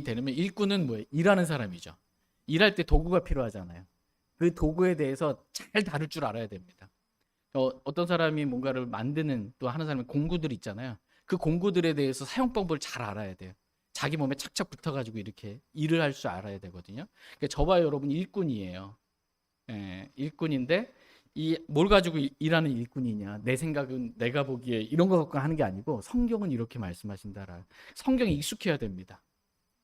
되려면 일꾼은 뭐예요? 일하는 사람이죠. 일할 때 도구가 필요하잖아요. 그 도구에 대해서 잘 다룰 줄 알아야 됩니다. 어떤 사람이 뭔가를 만드는 또 하는 사람이 공구들 있잖아요. 그 공구들에 대해서 사용법을 잘 알아야 돼요. 자기 몸에 착착 붙어가지고 이렇게 일을 할 줄 알아야 되거든요. 그러니까 저와 여러분 일꾼이에요. 예, 일꾼인데 이 뭘 가지고 일하는 일꾼이냐? 내 생각은 내가 보기에 이런 거 갖고 하는 게 아니고 성경은 이렇게 말씀하신다라. 성경에 익숙해야 됩니다.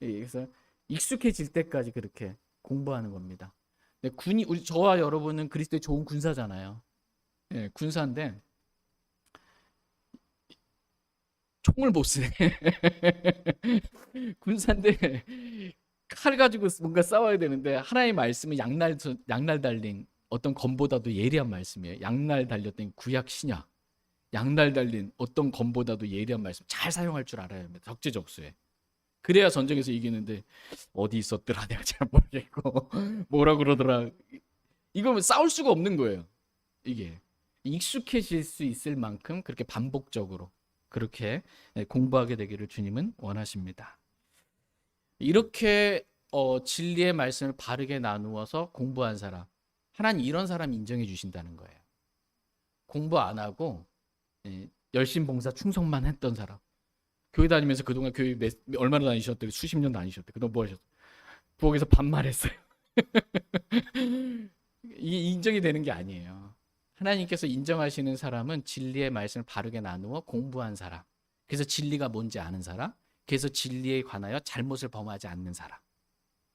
예, 그래서 익숙해질 때까지 그렇게 공부하는 겁니다. 근데 우리 저와 여러분은 그리스도의 좋은 군사잖아요. 예, 군사인데 총을 못 쓰네. 군사인데 칼 가지고 뭔가 싸워야 되는데 하나님의 말씀은 양날 달린 어떤 검보다도 예리한 말씀이에요. 양날 달렸던 구약 신약. 양날 달린 어떤 검보다도 예리한 말씀 잘 사용할 줄 알아야 합니다. 적재적소에. 그래야 전쟁에서 이기는데 어디 있었더라 내가 잘 모르겠고 뭐라 그러더라. 이거 싸울 수가 없는 거예요. 이게 익숙해질 수 있을 만큼 그렇게 반복적으로 그렇게 공부하게 되기를 주님은 원하십니다. 이렇게 진리의 말씀을 바르게 나누어서 공부한 사람, 하나님 이런 사람 인정해 주신다는 거예요. 공부 안 하고 열심 봉사 충성만 했던 사람, 교회 다니면서 그동안 교회 얼마나 다니셨대? 수십 년 다니셨대. 그동안 뭐 하셨어요? 부엌에서 반말했어요. 이게 인정이 되는 게 아니에요. 하나님께서 인정하시는 사람은 진리의 말씀을 바르게 나누어 공부한 사람, 그래서 진리가 뭔지 아는 사람, 그래서 진리에 관하여 잘못을 범하지 않는 사람,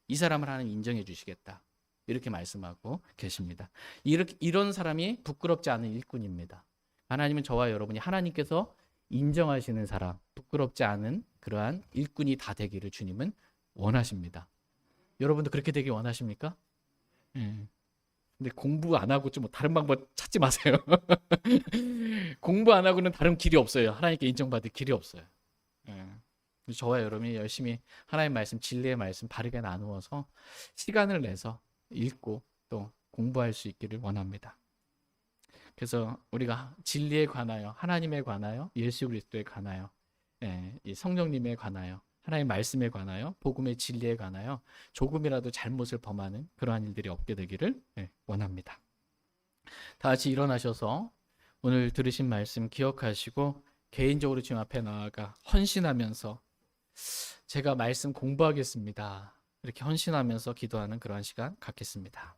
이 사람을 하나님 인정해 주시겠다 이렇게 말씀하고 계십니다. 이런 사람이 부끄럽지 않은 일꾼입니다. 하나님은 저와 여러분이 하나님께서 인정하시는 사람, 부끄럽지 않은 그러한 일꾼이 다 되기를 주님은 원하십니다. 여러분도 그렇게 되길 원하십니까? 근데 공부 안 하고 좀 다른 방법 찾지 마세요. 공부 안 하고는 다른 길이 없어요. 하나님께 인정받을 길이 없어요. 저와 여러분이 열심히 하나님의 말씀, 진리의 말씀 바르게 나누어서 시간을 내서 읽고 또 공부할 수 있기를 원합니다. 그래서 우리가 진리에 관하여, 하나님에 관하여, 예수 그리스도에 관하여, 이 성령님에 관하여, 하나님의 말씀에 관하여, 복음의 진리에 관하여 조금이라도 잘못을 범하는 그러한 일들이 없게 되기를 원합니다. 다 같이 일어나셔서 오늘 들으신 말씀 기억하시고 개인적으로 주님 앞에 나아가 헌신하면서 제가 말씀 공부하겠습니다. 이렇게 헌신하면서 기도하는 그러한 시간 갖겠습니다.